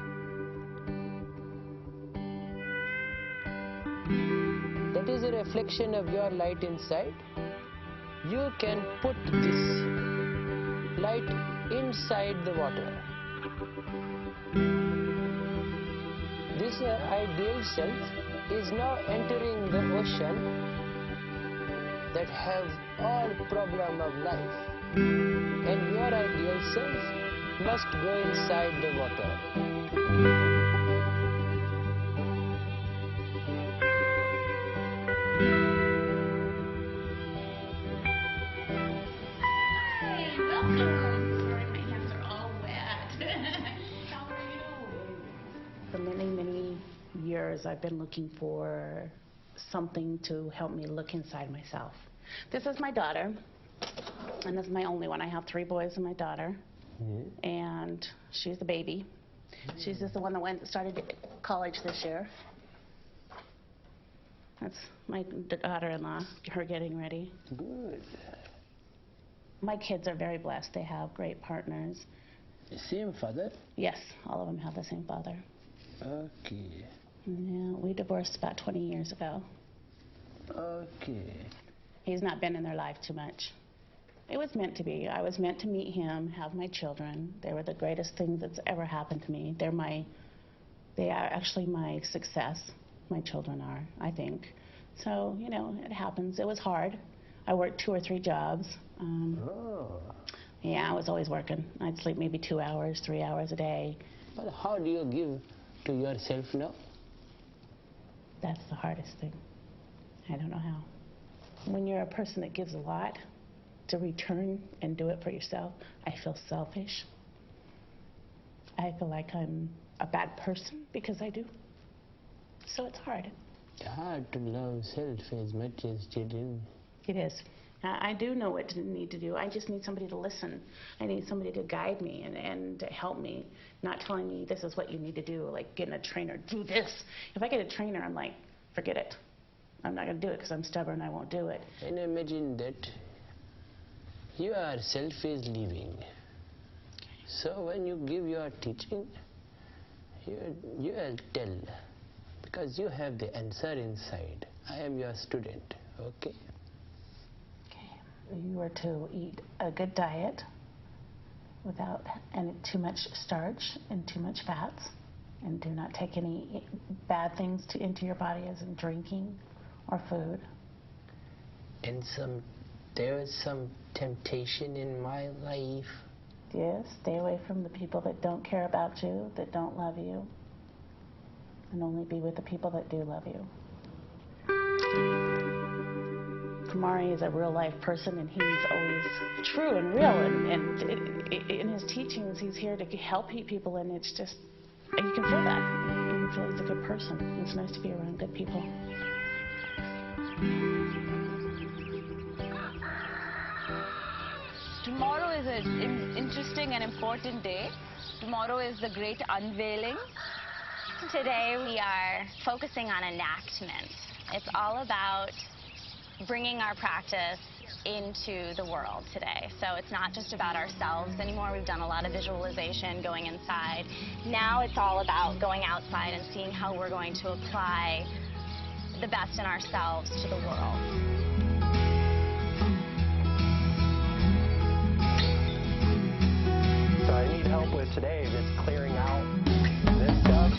That is a reflection of your light inside. You can put this light inside the water. This ideal self is now entering the ocean that have all problem of life. And your ideal self must go inside the water.
For many, many years, I've been looking for something to help me look inside myself. This is my daughter, and this is my only one. I have 3 boys and my daughter, and she's the baby. She's just the one that started college this year. That's my daughter-in-law, her getting ready.
Good.
My kids are very blessed. They have great partners.
Same father?
Yes, all of them have the same father.
Okay.
Yeah, we divorced about 20 years ago.
Okay.
He's not been in their life too much. It was meant to be. I was meant to meet him, have my children. They were the greatest thing that's ever happened to me. They are actually my success. My children are, I think. So, you know, it happens. It was hard. I worked 2 or 3 jobs. Yeah, I was always working. I'd sleep maybe 2 hours, 3 hours a day.
But how do you give to yourself now?
That's the hardest thing. I don't know how. When you're a person that gives a lot, to return and do it for yourself, I feel selfish. I feel like I'm a bad person because I do. So it's hard.
It's hard to love self as much as children.
It is. I do know what to need to do. I just need somebody to listen. I need somebody to guide me and to help me, not telling me this is what you need to do, like getting a trainer, do this. If I get a trainer, I'm like, forget it. I'm not going to do it because I'm stubborn, I won't do it.
And imagine that yourself is living. So when you give your teaching, you will tell, because you have the answer inside. I am your student, okay?
You are to eat a good diet without too much starch and too much fats, and do not take any bad things into your body, as in drinking or food.
And there was some temptation in my life.
Yes, stay away from the people that don't care about you, that don't love you, and only be with the people that do love you. Kumare is a real-life person, and he's always true and real, and in his teachings, he's here to help people, and it's just, and you can feel that. always a good person. It's nice to be around good people.
Tomorrow is an interesting and important day. Tomorrow is the great unveiling.
Today we are focusing on enactment. It's all about bringing our practice into the world today. So it's not just about ourselves anymore. We've done a lot of visualization going inside. Now it's all about going outside and seeing how we're going to apply the best in ourselves to the world.
So I need help with today just clearing out this stuff.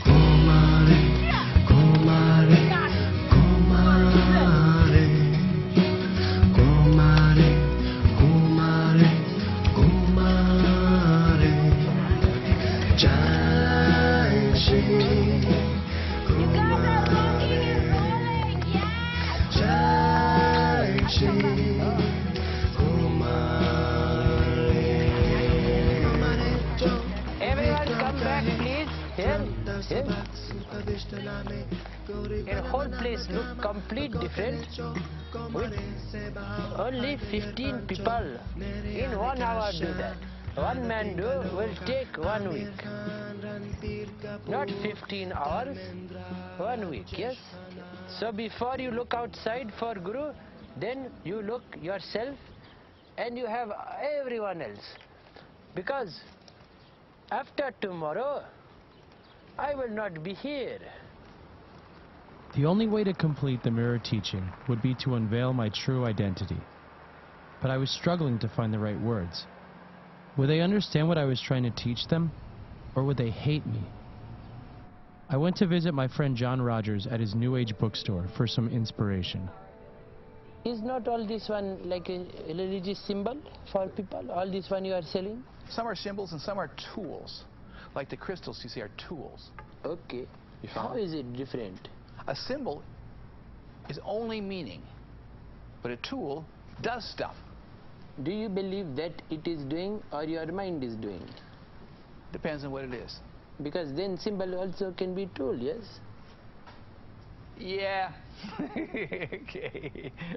The whole place look complete different with only 15 people in 1 hour do that. One man will take 1 week. Not 15 hours, 1 week, yes? So before you look outside for Guru, then you look yourself and you have everyone else. Because after tomorrow, I will not be here.
The only way to complete the mirror teaching would be to unveil my true identity. But I was struggling to find the right words. Would they understand what I was trying to teach them, or would they hate me? I went to visit my friend John Rogers at his New Age bookstore for some inspiration.
Is not all this one like a religious symbol for people? All this one you are selling?
Some are symbols and some are tools. Like the crystals you see are tools.
Okay.
You follow?
How is it different?
A symbol is only meaning, but a tool does stuff.
Do you believe that it is doing or your mind is doing?
Depends on what it is.
Because then symbol also can be tool, yes?
Yeah.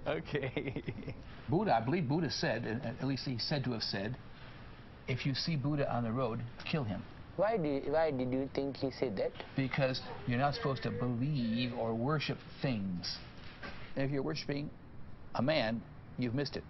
Okay. Buddha, I believe Buddha said, at least he's said to have said, if you see Buddha on the road, kill him.
Why did you think he said that?
Because you're not supposed to believe or worship things. And if you're worshiping a man, you've missed it.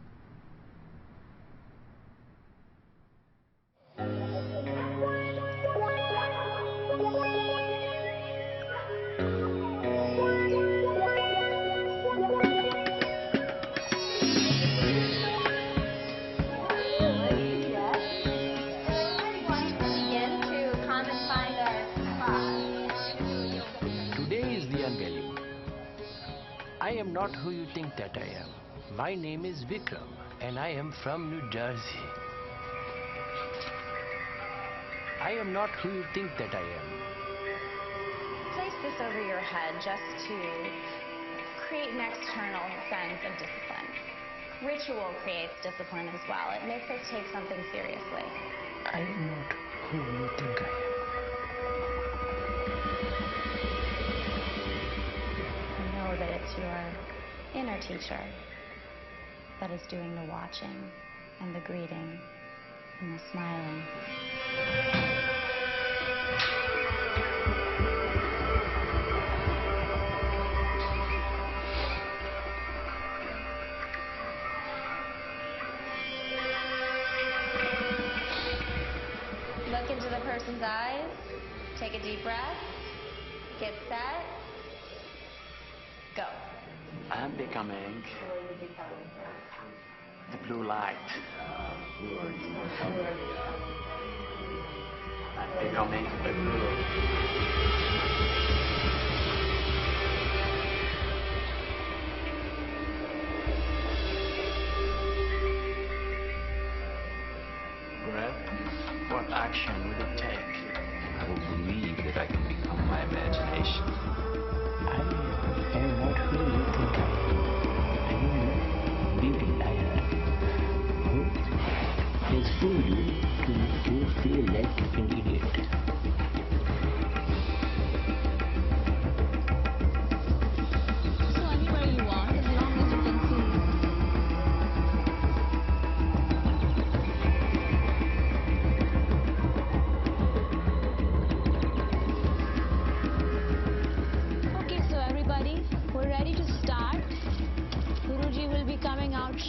I am not who you think that I am. My name is Vikram, and I am from New Jersey. I am not who you think that I am.
Place this over your head just to create an external sense of discipline. Ritual creates discipline as well. It makes us take something seriously.
I am not who you think I am.
Know that it's your inner teacher that is doing the watching and the greeting and the smiling. Look into the person's eyes, take a deep breath, get set. Go.
I'm becoming the blue light. I'm becoming the guru. Breath, what action would it take? I will believe that I can become my imagination.
I am not who you think I am. I am the beauty liar who has fooled you to make you feel like an idiot.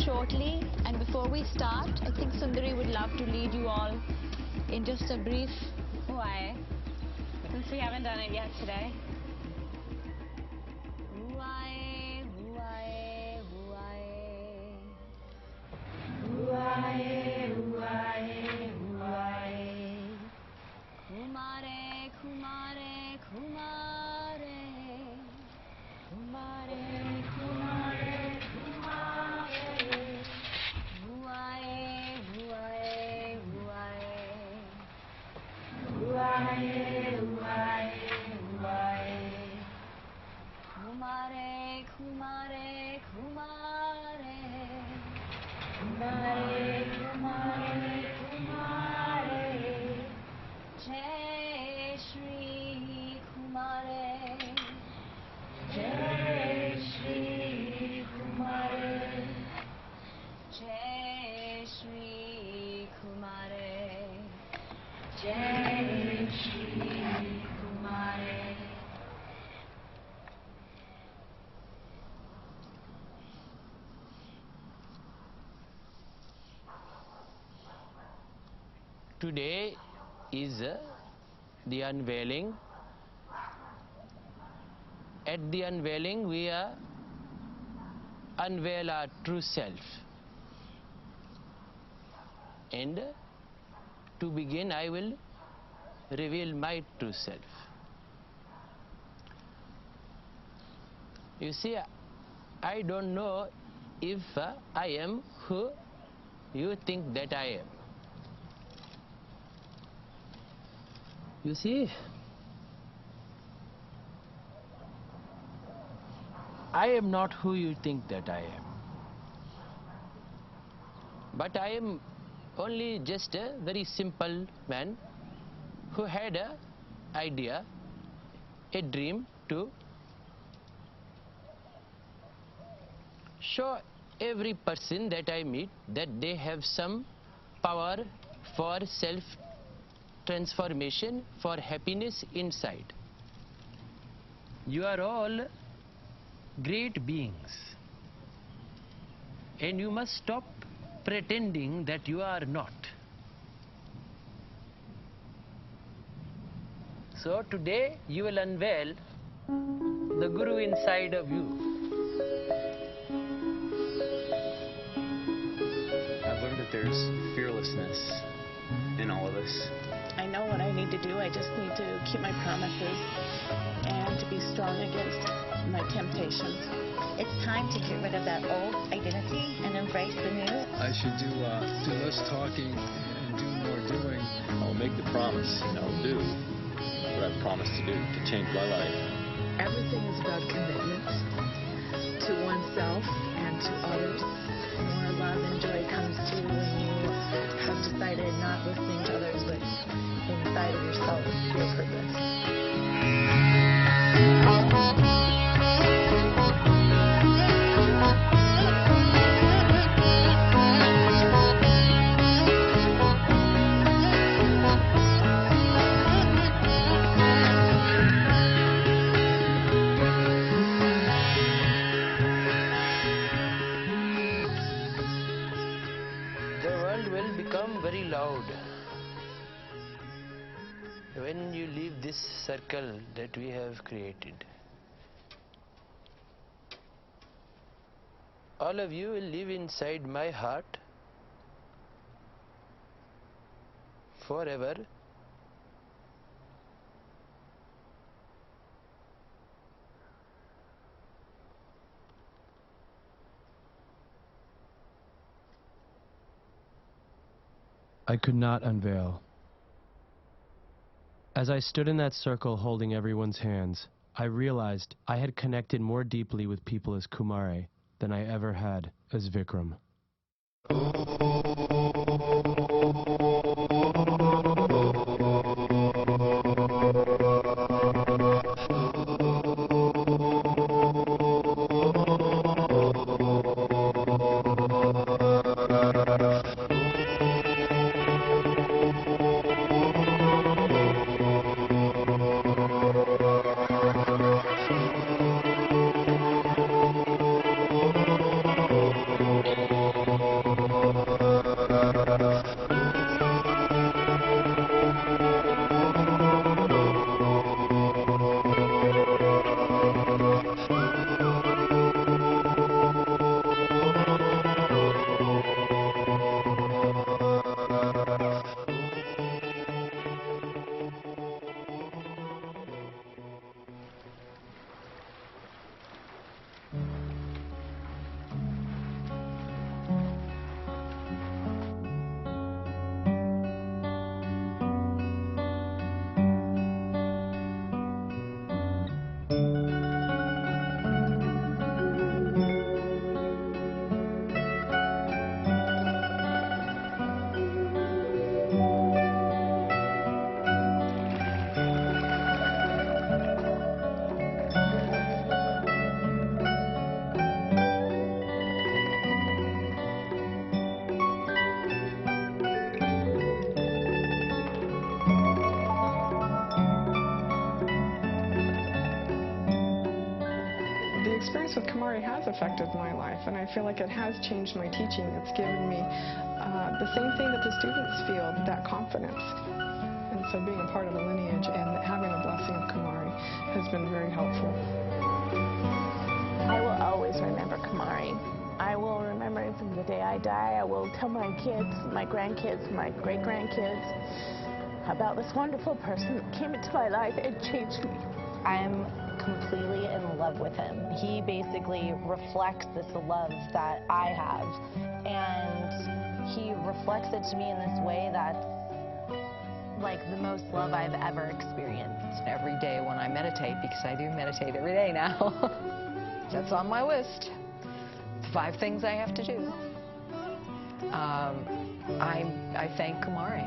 shortly, and before we start, I think Sundari would love to lead you all in just a brief...
Why? Since we haven't done it yet today. Kumare, Kumare, Kumare. Kumare, Kumare, Kumare. Huae, huae, huae. Huae, huae, huae. Kumare, Kumare, Kumare. Kumare, Kumare, Kumare. Jai Shri Kumare. Jai Shri Kumare. Jai Shri Kumare. Jai Shri Kumare.
Today is the unveiling. At the unveiling, we unveil our true self. And to begin, I will reveal my true self. You see, I don't know if I am who you think that I am. You see, I am not who you think that I am. But I am only just a very simple man who had an idea, a dream to show every person that I meet that they have some power for self-transformation, for happiness inside. You are all great beings, and you must stop pretending that you are not. So today you will unveil the Guru inside of you.
I've learned that there's fearlessness in all of us.
I know what I need to do. I just need to keep my promises and to be strong against my temptations.
It's time to get rid of that old identity and embrace the new.
I should do less talking and do more doing.
I'll make the promise and I'll do what I've promised to do to change my life.
Everything is about commitment to oneself and to others. More love and joy comes to you when you have decided not listening to others, but inside of yourself, your purpose.
Very loud when you leave this circle that we have created. All of you will live inside my heart forever.
I could not unveil. As I stood in that circle holding everyone's hands, I realized I had connected more deeply with people as Kumare than I ever had as Vikram.
experience with Kumare has affected my life, and I feel like it has changed my teaching. It's given me the same thing that the students feel, that confidence. And so being a part of a lineage and having the blessing of Kumare has been very helpful.
I will always remember Kumare. I will remember him from the day I die. I will tell my kids, my grandkids, my great-grandkids about this wonderful person that came into my life and changed me.
I'm completely in love with him. He basically reflects this love that I have, and he reflects it to me in this way that's like the most love I've ever experienced.
Every day when I meditate, because I do meditate every day now, that's on my list. 5 things I have to do. I thank Kumare.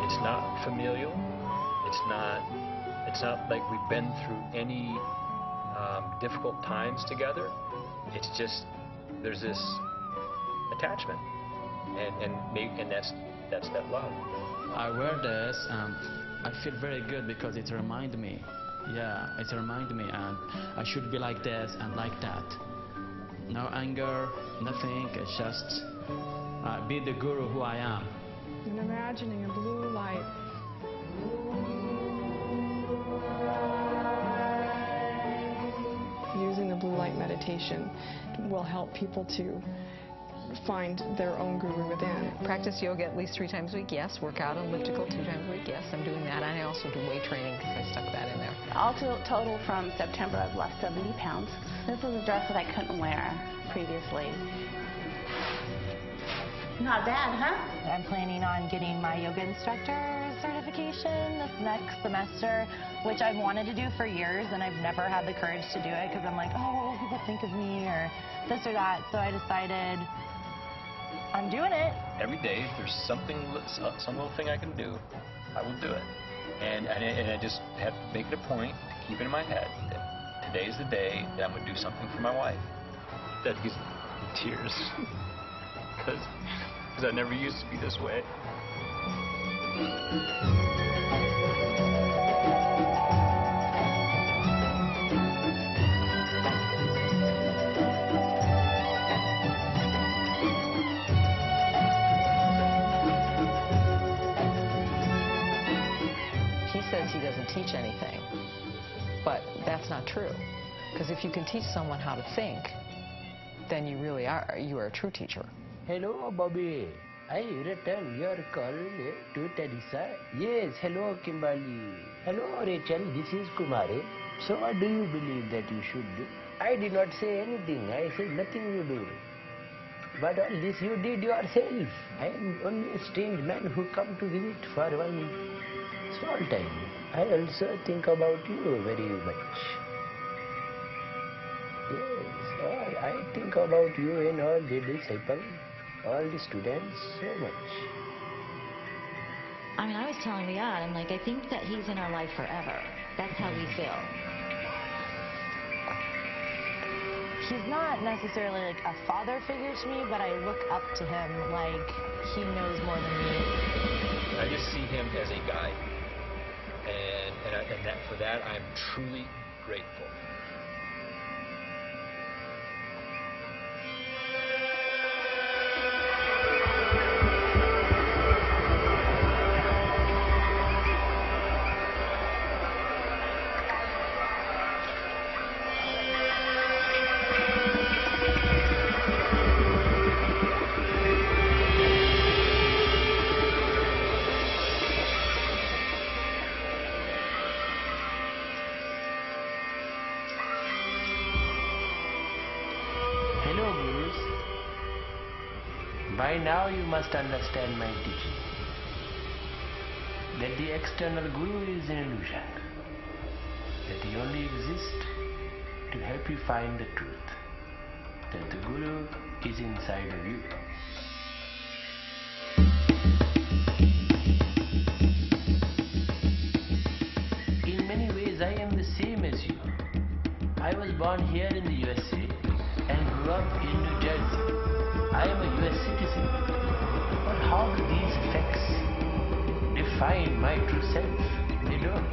It's not familial. It's not like we've been through any difficult times together. It's just there's this attachment, and that's that love.
I wear this and I feel very good because it reminds me. Yeah, it reminds me, and I should be like this and like that. No anger, nothing. It's just be the guru who I am.
And imagining a blue light. Using the blue light meditation will help people to find their own guru within.
Practice yoga at least 3 times a week, yes. Work out on elliptical 2 times a week, yes. I'm doing that. And I also do weight training because I stuck that in there.
All total from September, I've lost 70 pounds. This is a dress that I couldn't wear previously. Not bad, huh?
I'm planning on getting my yoga instructor certification this next semester, which I've wanted to do for years, and I've never had the courage to do it because I'm like, oh, what will people think of me, or this or that. So I decided I'm doing it.
Every day, if there's something, some little thing I can do, I will do it. And I just have to make it a point to keep it in my head that today's the day that I'm going to do something for my wife. That gives me tears. Because I never used to be this way.
He says he doesn't teach anything, but that's not true. Because if you can teach someone how to think, then you really are, you are a true teacher.
Hello, Bobby. I return your call to Teresa. Yes, hello, Kimberly. Hello, Rachel. This is Kumare. So what do you believe that you should do? I did not say anything. I said nothing you do. But all this you did yourself. I am only a strange man who come to visit for one small time. I also think about you very much. Yes, I think about you and all the disciples. All the students, so much.
I mean, I was telling Riyadh, I'm like, I think that he's in our life forever. That's how we feel.
He's not necessarily like a father figure to me, but I look up to him like he knows more than me.
I just see him as a guide, and for that I'm truly grateful.
By now you must understand my teaching, that the external guru is an illusion, that he only exists to help you find the truth, that the guru is inside of you. In many ways I am the same as you. I was born here in the USA and grew up in New Jersey. I am a US citizen, but how do these effects define my true self? they don't.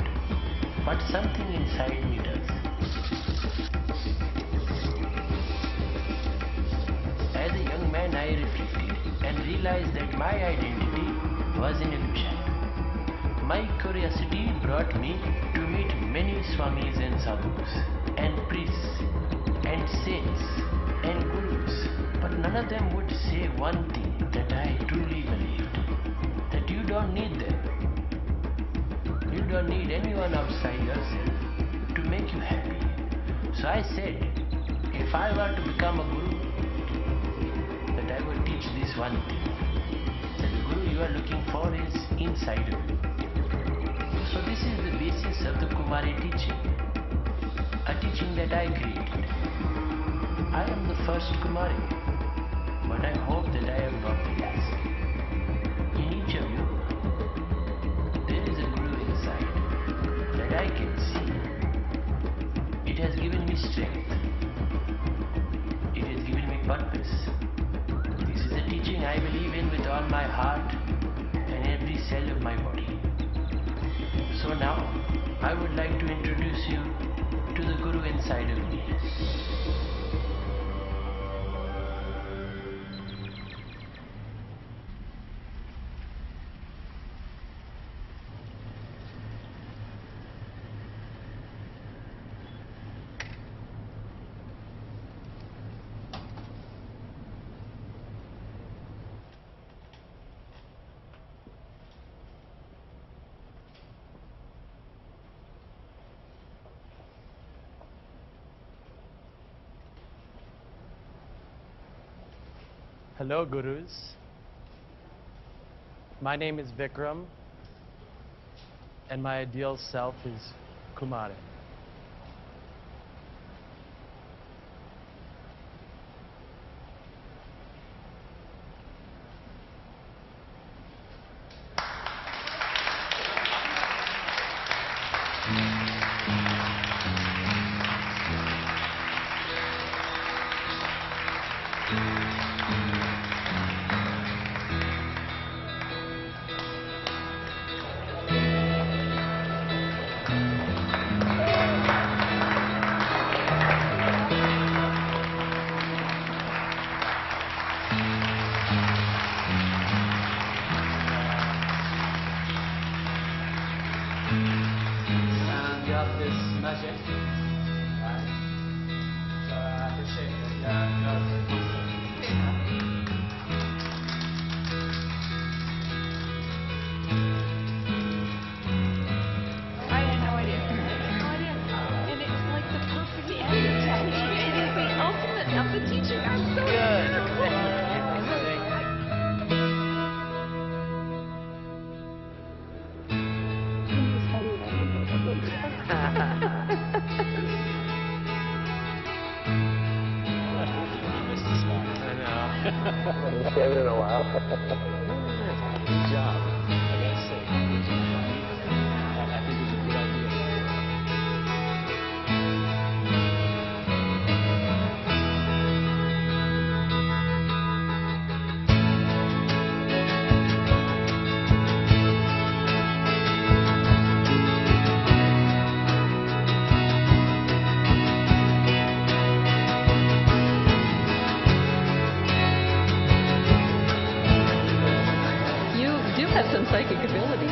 But something inside me does. As a young man, I reflected and realized that my identity was an illusion. My curiosity brought me to meet many swamis and sadhus, and priests, and saints, and gurus. But none of them would say one thing that I truly believed, that you don't need them. You don't need anyone outside yourself to make you happy. So I said, if I were to become a guru, that I would teach this one thing, that the guru you are looking for is inside of you. So this is the basis of the Kumare teaching, a teaching that I created. I am the first Kumare, but I hope that I am not the last. In each of you, there is a guru inside that I can see. It has given me strength. It has given me purpose. This is a teaching I believe in with all my heart and every cell of my body. So now, I would like to introduce you to the Guru inside of me.
Hello, Gurus. My name is Vikram, and my ideal self is Kumare.
Haven't in a while. Good job. I gotta say, I think it was a good idea.
Some psychic ability.